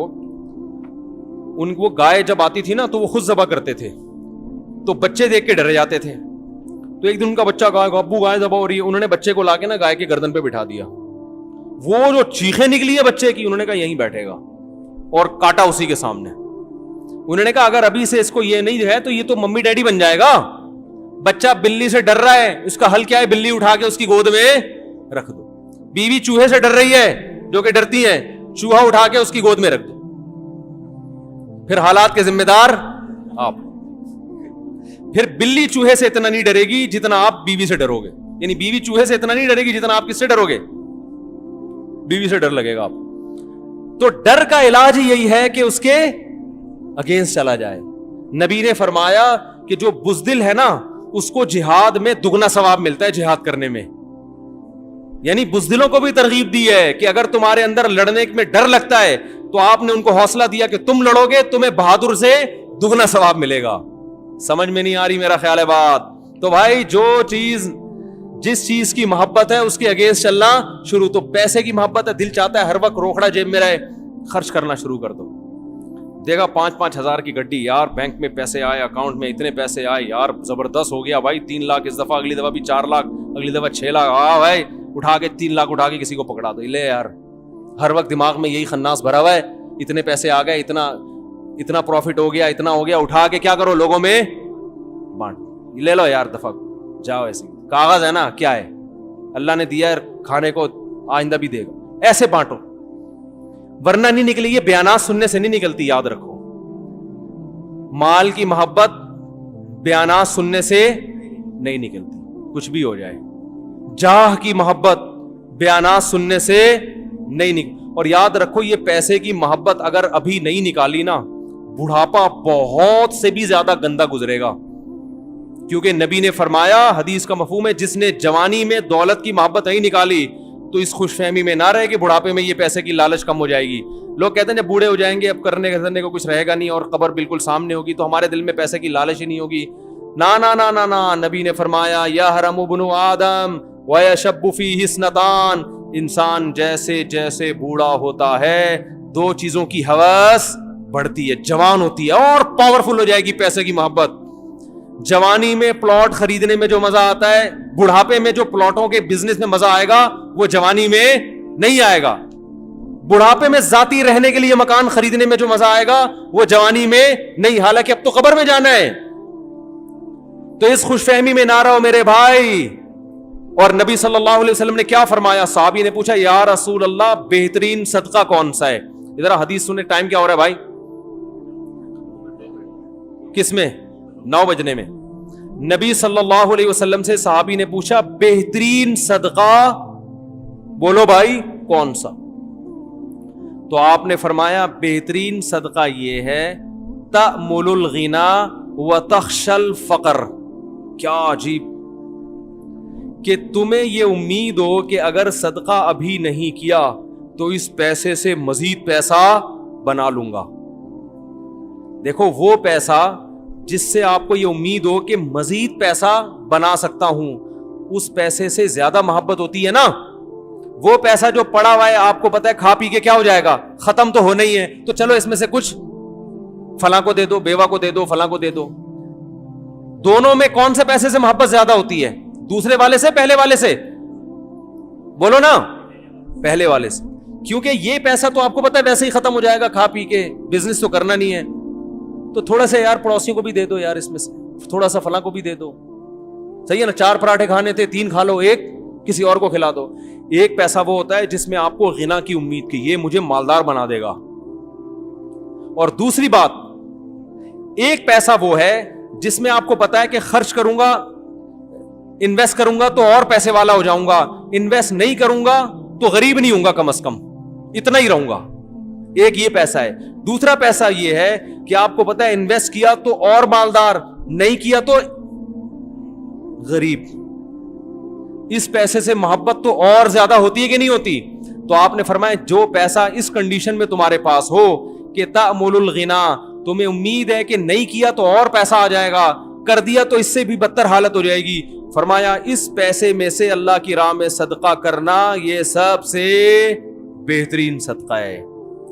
ان کو گائے جب آتی تھی نا تو وہ خود ذبح کرتے تھے، تو بچے دیکھ کے ڈر جاتے تھے۔ تو ایک دن ان کا بچہ کہا ابو گائے ذبح ہو رہی ہے، انہوں نے بچے کو لا کے نا گائے کے گردن پہ بٹھا دیا، وہ جو چیخیں نکلی ہے بچے کی، انہوں نے کہا یہیں بیٹھے گا، اور کاٹا اسی کے سامنے۔ انہوں نے کہا اگر ابھی سے اس کو یہ نہیں ہے تو یہ تو ممی ڈیڈی بن جائے گا۔ بچہ بلی سے ڈر رہا ہے، اس کا حل کیا ہے؟ بلی اٹھا کے اس کی گود میں رکھ دو۔ بیوی چوہے سے ڈر رہی ہے، جو کہ ڈرتی ہیں، چوہا اٹھا کے اس کی گود میں رکھ دو۔ پھر حالات کے ذمہ دار آپ. پھر بلی چوہے سے اتنا نہیں ڈرے گی جتنا آپ بیوی سے ڈرو گے. یعنی بیوی چوہے سے اتنا نہیں ڈرے گی جتنا آپ کس سے ڈرو گے؟ بیوی سے ڈر لگے گا آپ. تو ڈر کا علاج یہی ہے کہ اس کے اگینسٹ چلا جائے. نبی نے فرمایا کہ جو بزدل ہے نا اس کو جہاد میں دگنا ثواب ملتا ہے جہاد کرنے میں. یعنی بزدلوں کو بھی ترغیب دی ہے کہ اگر تمہارے اندر لڑنے میں ڈر لگتا ہے تو آپ نے ان کو حوصلہ دیا کہ تم لڑو گے تمہیں بہادر سے دگنا ثواب ملے گا. سمجھ میں نہیں آ رہی میرا خیال ہے بات؟ تو بھائی جس چیز کی محبت ہے اس کے اگینسٹ چلنا شروع. تو پیسے کی محبت ہے, دل چاہتا ہے ہر وقت روکڑا جیب میں رہے, خرچ کرنا شروع کر دو. دیکھا 5-5 ہزار کی گڈی, یار بینک میں پیسے آئے, اکاؤنٹ میں اتنے پیسے آئے, یار زبردست ہو گیا بھائی, 3 لاکھ اس دفعہ, اگلی دفعہ بھی 4 لاکھ, اگلی دفعہ 6 لاکھ. ہاں بھائی اٹھا کے 3 لاکھ اٹھا کے کسی کو پکڑا دو. لے یار, ہر وقت دماغ میں یہی خناس بھرا ہوا ہے, اتنے پیسے آ گئے, اتنا پروفٹ ہو گیا, اتنا ہو گیا, اٹھا کے کیا کرو لوگوں میں بانٹ. لے لو یار دفعہ, جاؤ. ایسے کاغذ ہے نا, کیا ہے, اللہ نے دیا ہے کھانے کو, آئندہ بھی دے گا. ایسے بانٹو, ورنہ نہیں نکلی. یہ بیانات سننے سے نہیں نکلتی, یاد رکھو. مال کی محبت بیانات سننے سے نہیں نکلتی, کچھ بھی ہو جائے. جاہ کی محبت بیانات سننے سے نہیں نکلتی. اور یاد رکھو یہ پیسے کی محبت اگر ابھی نہیں نکالی نا, بڑھاپا بہت سے بھی زیادہ گندا گزرے گا. کیونکہ نبی نے فرمایا, حدیث کا مفہوم ہے, جس نے جوانی میں دولت کی محبت نہیں نکالی تو اس خوش فہمی میں نہ رہے کہ بڑھاپے میں یہ پیسے کی لالچ کم ہو جائے گی. لوگ کہتے ہیں جب بوڑھے ہو جائیں گے اب کرنے کو کچھ رہے گا نہیں اور قبر بالکل سامنے ہوگی تو ہمارے دل میں پیسے کی لالچ ہی نہیں ہوگی. نا نا نا نا نا, نبی نے فرمایا یحرم ابن آدم ویشب فیہ اثنتان, انسان جیسے جیسے بوڑھا ہوتا ہے 2 چیزوں کی ہوس بڑھتی ہے, جوان ہوتی ہے اور پاورفل ہو جائے گی پیسے کی محبت. جوانی میں پلاٹ خریدنے میں جو مزہ آتا ہے, بڑھاپے میں جو پلاٹوں کے بزنس میں مزہ آئے گا وہ جوانی میں نہیں آئے گا. بڑھاپے میں ذاتی رہنے کے لیے مکان خریدنے میں جو مزہ آئے گا وہ جوانی میں نہیں, حالانکہ اب تو قبر میں جانا ہے. تو اس خوش فہمی میں نہ رہو میرے بھائی. اور نبی صلی اللہ علیہ وسلم نے کیا فرمایا؟ صحابی نے پوچھا یا رسول اللہ بہترین صدقہ کون سا ہے؟ ادھر حدیث سنیں, ٹائم کیا ہو رہا ہے بھائی؟ کس میں؟ 9 بجنے میں. نبی صلی اللہ علیہ وسلم سے صحابی نے پوچھا بہترین صدقہ بولو بھائی کون سا؟ تو آپ نے فرمایا بہترین صدقہ یہ ہے تأمل الغنا وتخشى الفقر. کیا عجیب کہ تمہیں یہ امید ہو کہ اگر صدقہ ابھی نہیں کیا تو اس پیسے سے مزید پیسہ بنا لوں گا. دیکھو وہ پیسہ جس سے آپ کو یہ امید ہو کہ مزید پیسہ بنا سکتا ہوں, اس پیسے سے زیادہ محبت ہوتی ہے نا. وہ پیسہ جو پڑا ہوا ہے آپ کو پتا ہے کھا پی کے کیا ہو جائے گا, ختم تو ہونا ہی ہے, تو چلو اس میں سے کچھ فلاں کو دے دو, بیوہ کو دے دو, فلاں کو دے دو. دونوں میں کون سے پیسے سے محبت زیادہ ہوتی ہے؟ دوسرے والے سے, پہلے والے سے؟ بولو نا, پہلے والے سے. کیونکہ یہ پیسہ تو آپ کو پتا ہے ویسے ہی ختم ہو جائے گا کھا پی کے, بزنس تو کرنا نہیں ہے. تو تھوڑا سا یار پڑوسیوں کو بھی دے دو یار, اس میں سے تھوڑا سا فلاں کو بھی دے دو. صحیح ہے نا, 4 پراٹھے کھانے تھے 3 کھا لو, 1 کسی اور کو کھلا دو. ایک پیسہ وہ ہوتا ہے جس میں آپ کو غنا کی امید کی, یہ مجھے مالدار بنا دے گا. اور دوسری بات, ایک پیسہ وہ ہے جس میں آپ کو پتا ہے کہ خرچ کروں گا, انویسٹ کروں گا تو اور پیسے والا ہو جاؤں گا, انویسٹ نہیں کروں گا تو غریب نہیں ہوں گا, کم از کم اتنا ہی رہوں گا. ایک یہ پیسہ ہے. دوسرا پیسہ یہ ہے کہ آپ کو پتا ہے انویسٹ کیا تو اور مالدار, نہیں کیا تو غریب. اس پیسے سے محبت تو اور زیادہ ہوتی ہے کہ نہیں ہوتی؟ تو آپ نے فرمایا جو پیسہ اس کنڈیشن میں تمہارے پاس ہو کہ تأمل الغنا, تمہیں امید ہے کہ نہیں کیا تو اور پیسہ آ جائے گا, کر دیا تو اس سے بھی بدتر حالت ہو جائے گی, فرمایا اس پیسے میں سے اللہ کی راہ میں صدقہ کرنا یہ سب سے بہترین صدقہ ہے.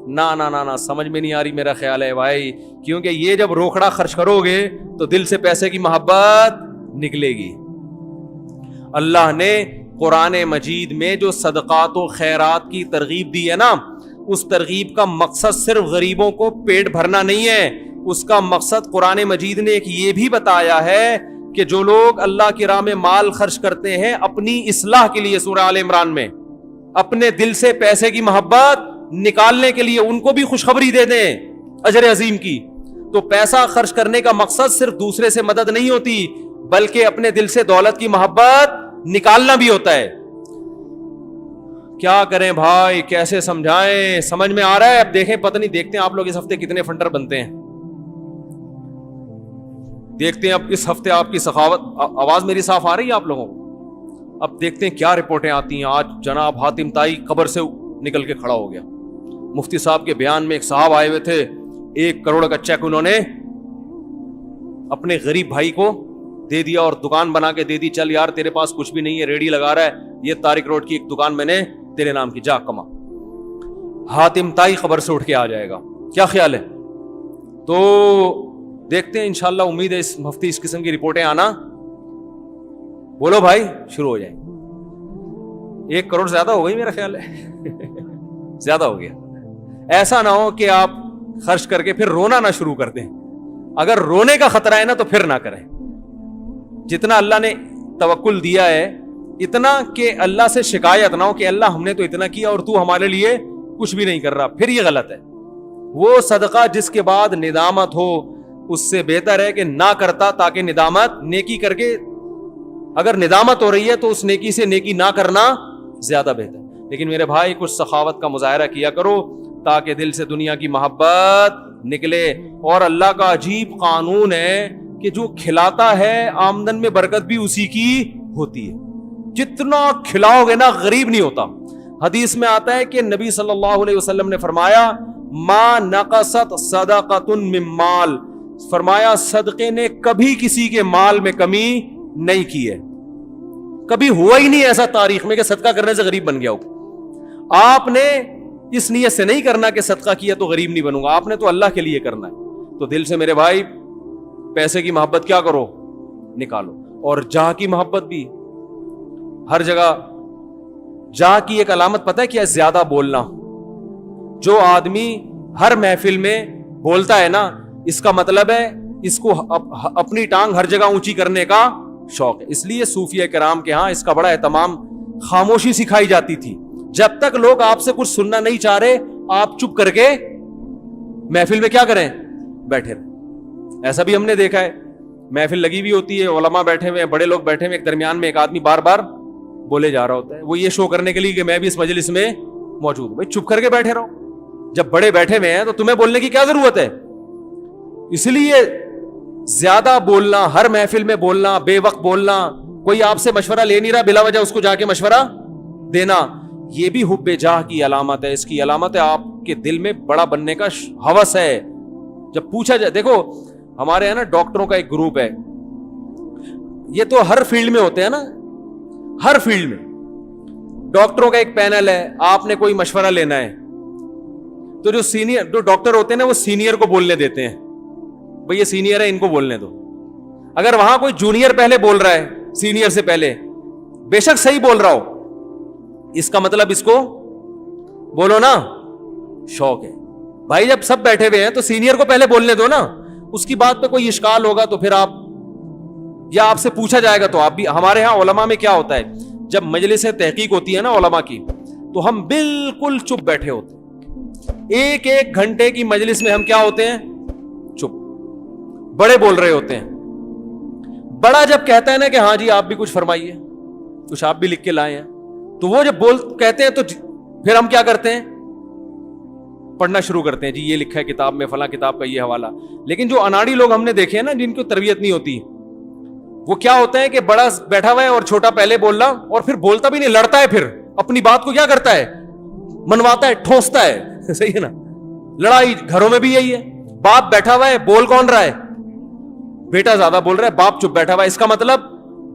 نا نا نا نا, سمجھ میں نہیں آ رہی میرا خیال ہے بھائی. کیونکہ یہ جب روکڑا خرچ کرو گے تو دل سے پیسے کی محبت نکلے گی. اللہ نے قرآن مجید میں جو صدقات و خیرات کی ترغیب دی ہے نا, اس ترغیب کا مقصد صرف غریبوں کو پیٹ بھرنا نہیں ہے, اس کا مقصد قرآن مجید نے ایک یہ بھی بتایا ہے کہ جو لوگ اللہ کی راہ میں مال خرچ کرتے ہیں اپنی اصلاح کے لیے, سورہ آل عمران میں اپنے دل سے پیسے کی محبت نکالنے کے لیے, ان کو بھی خوشخبری دے دیں اجر عظیم کی. تو پیسہ خرچ کرنے کا مقصد صرف دوسرے سے مدد نہیں ہوتی, بلکہ اپنے دل سے دولت کی محبت نکالنا بھی ہوتا ہے. کیا کریں بھائی, کیسے سمجھائیں, سمجھ میں آ رہا ہے؟ اب دیکھیں, پتہ نہیں, دیکھتے ہیں آپ لوگ اس ہفتے کتنے فنڈر بنتے ہیں, دیکھتے ہیں اب اس ہفتے آپ کی سخاوت. آواز میری صاف آ رہی ہے آپ لوگوں کو؟ اب دیکھتے ہیں کیا رپورٹیں آتی ہیں. آج جناب حاتم تائی قبر سے نکل کے کھڑا ہو گیا. مفتی صاحب کے بیان میں ایک صاحب آئے ہوئے تھے, 1 کروڑ کا چیک انہوں نے اپنے غریب بھائی کو دے دیا اور دکان بنا کے دے دی. چل یار تیرے پاس کچھ بھی نہیں ہے, ریڈی لگا رہا ہے, یہ طارق روڈ کی ایک دکان میں نے تیرے نام کی, جا کما. حاتم تائی خبر سے اٹھ کے آ جائے گا. کیا خیال ہے؟ تو دیکھتے ہیں انشاءاللہ, امید ہے اس ہفتے اس قسم کی رپورٹیں آنا. بولو بھائی, شروع ہو جائیں. 1 کروڑ زیادہ ہو گئی میرا خیال ہے, زیادہ ہو گیا. ایسا نہ ہو کہ آپ خرچ کر کے پھر رونا نہ شروع کر دیں. اگر رونے کا خطرہ ہے نا تو پھر نہ کریں. جتنا اللہ نے توکل دیا ہے اتنا کہ اللہ سے شکایت نہ ہو کہ اللہ ہم نے تو اتنا کیا اور تو ہمارے لیے کچھ بھی نہیں کر رہا, پھر یہ غلط ہے. وہ صدقہ جس کے بعد ندامت ہو اس سے بہتر ہے کہ نہ کرتا, تاکہ ندامت نیکی کر کے, اگر ندامت ہو رہی ہے تو اس نیکی سے نیکی نہ کرنا زیادہ بہتر. لیکن میرے بھائی کچھ سخاوت کا مظاہرہ کیا کرو تاکہ دل سے دنیا کی محبت نکلے. اور اللہ کا عجیب قانون ہے کہ جو کھلاتا ہے آمدن میں برکت بھی اسی کی ہوتی ہے. جتنا کھلاؤ گے نا غریب نہیں ہوتا. حدیث میں آتا ہے کہ نبی صلی اللہ علیہ وسلم نے فرمایا ما نقصت صدقۃ من مال, فرمایا صدقے نے کبھی کسی کے مال میں کمی نہیں کی ہے. کبھی ہوا ہی نہیں ایسا تاریخ میں کہ صدقہ کرنے سے غریب بن گیا ہو. آپ نے اس نیت سے نہیں کرنا کہ صدقہ کیا تو غریب نہیں بنوں گا, آپ نے تو اللہ کے لیے کرنا ہے. تو دل سے میرے بھائی پیسے کی محبت کیا کرو, نکالو. اور جاہ کی محبت بھی ہر جگہ. جاہ کی ایک علامت پتہ ہے کیا؟ زیادہ بولنا. جو آدمی ہر محفل میں بولتا ہے نا, اس کا مطلب ہے اس کو اپنی ٹانگ ہر جگہ اونچی کرنے کا شوق ہے. اس لیے صوفیہ کرام کے ہاں اس کا بڑا اہتمام, خاموشی سکھائی جاتی تھی. جب تک لوگ آپ سے کچھ سننا نہیں چاہ رہے آپ چپ کر کے محفل میں کیا کریں, بیٹھے رہیں. ایسا بھی ہم نے دیکھا ہے, محفل لگی ہوئی ہوتی ہے, علماء بیٹھے ہوئے ہیں, بڑے لوگ بیٹھے ہوئے, ایک درمیان میں ایک آدمی بار بار بولے جا رہا ہوتا ہے. وہ یہ شو کرنے کے لیے کہ میں بھی اس مجلس میں موجود ہوں. بھائی چپ کر کے بیٹھے رہو. جب بڑے بیٹھے ہوئے ہیں تو تمہیں بولنے کی کیا ضرورت ہے؟ اس لیے زیادہ بولنا, ہر محفل میں بولنا, بے وقت بولنا, کوئی آپ سے مشورہ لے نہیں رہا بلا وجہ اس کو جا کے مشورہ دینا, یہ بھی حب جاہ کی علامت ہے. اس کی علامت ہے آپ کے دل میں بڑا بننے کا ہوس ہے. جب پوچھا جائے, دیکھو ہمارے یہاں نا ڈاکٹروں کا ایک گروپ ہے, یہ تو ہر فیلڈ میں ہوتے ہیں نا, ہر فیلڈ میں ڈاکٹروں کا ایک پینل ہے. آپ نے کوئی مشورہ لینا ہے تو جو سینئر جو ڈاکٹر ہوتے ہیں نا وہ سینئر کو بولنے دیتے ہیں, بھئی یہ سینئر ہے ان کو بولنے دو. اگر وہاں کوئی جونیئر پہلے بول رہا ہے سینئر سے پہلے, بے شک صحیح بول رہا ہو, اس کا مطلب اس کو بولو نا شوق ہے. بھائی جب سب بیٹھے ہوئے ہیں تو سینئر کو پہلے بولنے دو نا. اس کی بات پہ کوئی اشکال ہوگا تو پھر آپ, یا آپ سے پوچھا جائے گا تو آپ بھی. ہمارے ہاں علماء میں کیا ہوتا ہے, جب مجلس تحقیق ہوتی ہے نا علماء کی, تو ہم بالکل چپ بیٹھے ہوتے ہیں. 1 گھنٹے کی مجلس میں ہم کیا ہوتے ہیں, چپ. بڑے بول رہے ہوتے ہیں. بڑا جب کہتا ہے نا کہ ہاں جی آپ بھی کچھ فرمائیے, کچھ آپ بھی لکھ کے لائے ہیں, تو وہ جب کہتے ہیں تو پھر ہم کیا کرتے ہیں, پڑھنا شروع کرتے ہیں. جی یہ لکھا ہے کتاب میں, فلاں کتاب کا یہ حوالہ. لیکن جو اناڑی لوگ ہم نے دیکھے ہیں نا, جن کو تربیت نہیں ہوتی, وہ کیا ہوتا ہے کہ بڑا بیٹھا ہوا ہے اور چھوٹا پہلے بول رہا, اور پھر بولتا بھی نہیں, لڑتا ہے. پھر اپنی بات کو کیا کرتا ہے, منواتا ہے, ٹھوستا ہے. صحیح ہے نا, لڑائی گھروں میں بھی یہی ہے. باپ بیٹھا ہوا ہے, بول کون رہا ہے, بیٹا زیادہ بول رہا ہے, باپ چپ بیٹھا ہوا ہے. اس کا مطلب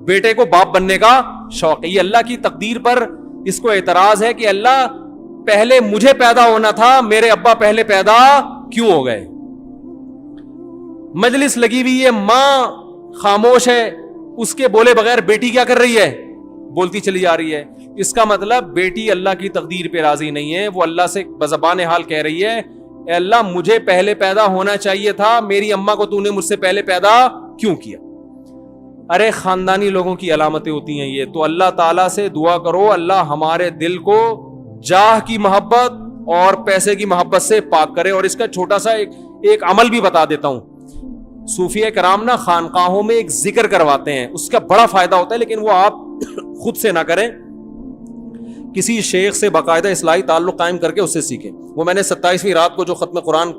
بیٹے کو باپ بننے کا شوق ہے. یہ اللہ کی تقدیر پر اس کو اعتراض ہے کہ اللہ پہلے مجھے پیدا ہونا تھا, میرے ابا پہلے پیدا کیوں ہو گئے. مجلس لگی ہوئی ہے, ماں خاموش ہے, اس کے بولے بغیر بیٹی کیا کر رہی ہے, بولتی چلی جا رہی ہے. اس کا مطلب بیٹی اللہ کی تقدیر پہ راضی نہیں ہے. وہ اللہ سے بزبان حال کہہ رہی ہے, اے اللہ مجھے پہلے پیدا ہونا چاہیے تھا, میری اماں کو تو نے مجھ سے پہلے پیدا کیوں کیا. ارے خاندانی لوگوں کی علامتیں ہوتی ہیں یہ. تو اللہ تعالیٰ سے دعا کرو اللہ ہمارے دل کو جاہ کی محبت اور پیسے کی محبت سے پاک کرے. اور اس کا چھوٹا سا ایک عمل بھی بتا دیتا ہوں. صوفیہ کرام نا خانقاہوں میں ایک ذکر کرواتے ہیں, اس کا بڑا فائدہ ہوتا ہے, لیکن وہ آپ خود سے نہ کریں, کسی شیخ سے باقاعدہ اصلاحی تعلق قائم کر کے اس سے سیکھیں. وہ میں نے 27ویں رات کو جو ختم قرآن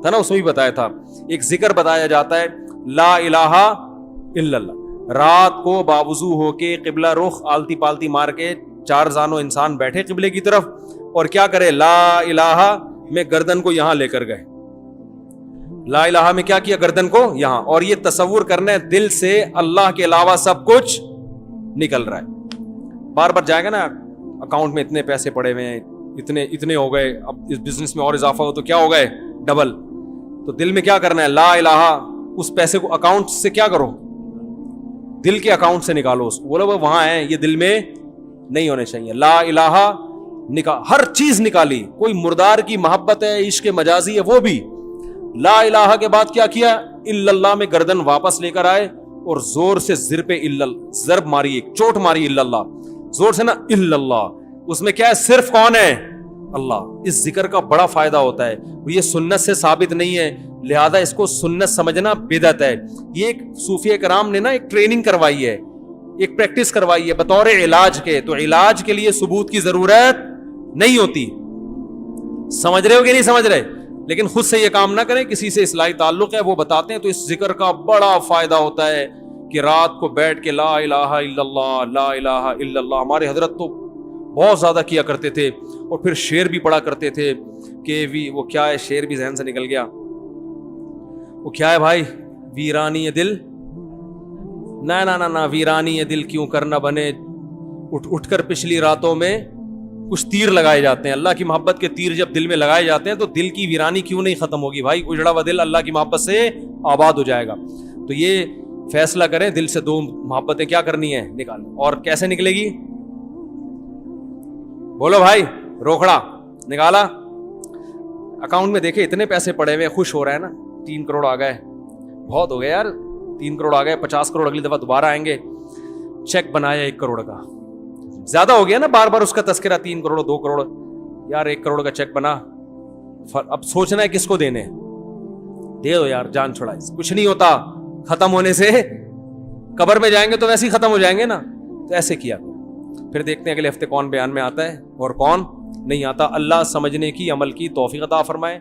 تھا نا اس میں بھی بتایا تھا, ایک ذکر بتایا جاتا ہے لا الہ الا اللہ. رات کو باوضو ہو کے قبلہ رخ آلتی پالتی مار کے 4 زانو انسان بیٹھے قبلے کی طرف, اور کیا کرے, لا الہ میں گردن کو یہاں لے کر گئے, لا الہ میں کیا کیا, گردن کو یہاں, اور یہ تصور کرنا ہے دل سے اللہ کے علاوہ سب کچھ نکل رہا ہے. بار بار جائے گا نا اکاؤنٹ میں اتنے پیسے پڑے ہوئے ہیں, اتنے ہو گئے, اب اس بزنس میں اور اضافہ ہو تو کیا ہو گئے, ڈبل. تو دل میں کیا کرنا ہے, لا الہ, اس پیسے کو اکاؤنٹ سے کیا کرو, دل کے اکاؤنٹ سے نکالو اس کو, بولو وہ وہاں ہے, یہ دل میں نہیں ہونے چاہیے. لا الہ ہر چیز نکالی, کوئی مردار کی محبت ہے, عشق مجازی ہے, وہ بھی. لا الہ کے بعد کیا کیا, الا اللہ میں گردن واپس لے کر آئے اور زور سے ضرب ماری, ایک چوٹ ماری, الا اللہ, زور سے نا, الا اللہ. اس میں کیا ہے, صرف کون ہے, اللہ. اس ذکر کا بڑا فائدہ ہوتا ہے, یہ سنت سے ثابت نہیں ہے, لہذا اس کو سنت سمجھنا بدعت ہے. یہ ایک صوفیہ کرام نے نا ایک ٹریننگ کروائی ہے, ایک پریکٹس کروائی ہے بطور علاج کے, تو علاج کے لیے ثبوت کی ضرورت نہیں ہوتی. سمجھ رہے ہو کہ نہیں سمجھ رہے؟ لیکن خود سے یہ کام نہ کریں, کسی سے اصلاحی تعلق ہے وہ بتاتے ہیں, تو اس ذکر کا بڑا فائدہ ہوتا ہے کہ رات کو بیٹھ کے لا الہ الا اللہ, لا الہ الا اللہ. ہمارے حضرت تو بہت زیادہ کیا کرتے تھے, اور پھر شعر بھی پڑھا کرتے تھے کہ وہ کیا ہے, شعر بھی ذہن سے نکل گیا, وہ کیا ہے بھائی, ویرانی دل, نہ ویرانی دل کیوں کرنا بنے, اٹھ کر پچھلی راتوں میں کچھ تیر لگائے جاتے ہیں. اللہ کی محبت کے تیر جب دل میں لگائے جاتے ہیں تو دل کی ویرانی کیوں نہیں ختم ہوگی بھائی, اجڑا ہوا دل اللہ کی محبت سے آباد ہو جائے گا. تو یہ فیصلہ کریں دل سے 2 محبتیں کیا کرنی ہے, نکالیں. اور کیسے نکلے گی, بولو بھائی, روکھڑا نکالا, اکاؤنٹ میں دیکھے اتنے پیسے پڑے ہوئے, خوش ہو رہا ہے نا, 3 کروڑ آ گئے, بہت ہو گئے یار, 3 کروڑ آ گئے, 50 کروڑ اگلی دفعہ دوبارہ آئیں گے. چیک بنایا 1 کروڑ کا, زیادہ ہو گیا نا, بار بار اس کا تذکرہ, 3 کروڑ 2 کروڑ, یار 1 کروڑ کا چیک بنا, اب سوچنا ہے کس کو دینے, دے دو یار, جان چھڑا, کچھ نہیں ہوتا, ختم ہونے سے قبر میں جائیں گے تو ویسے ہی ختم ہو جائیں گے نا. تو ایسے کیا, پھر دیکھتے ہیں اگلے ہفتے کون بیان میں آتا ہے اور کون نہیں آتا. اللہ سمجھنے کی, عمل کی توفیق عطا فرمائے.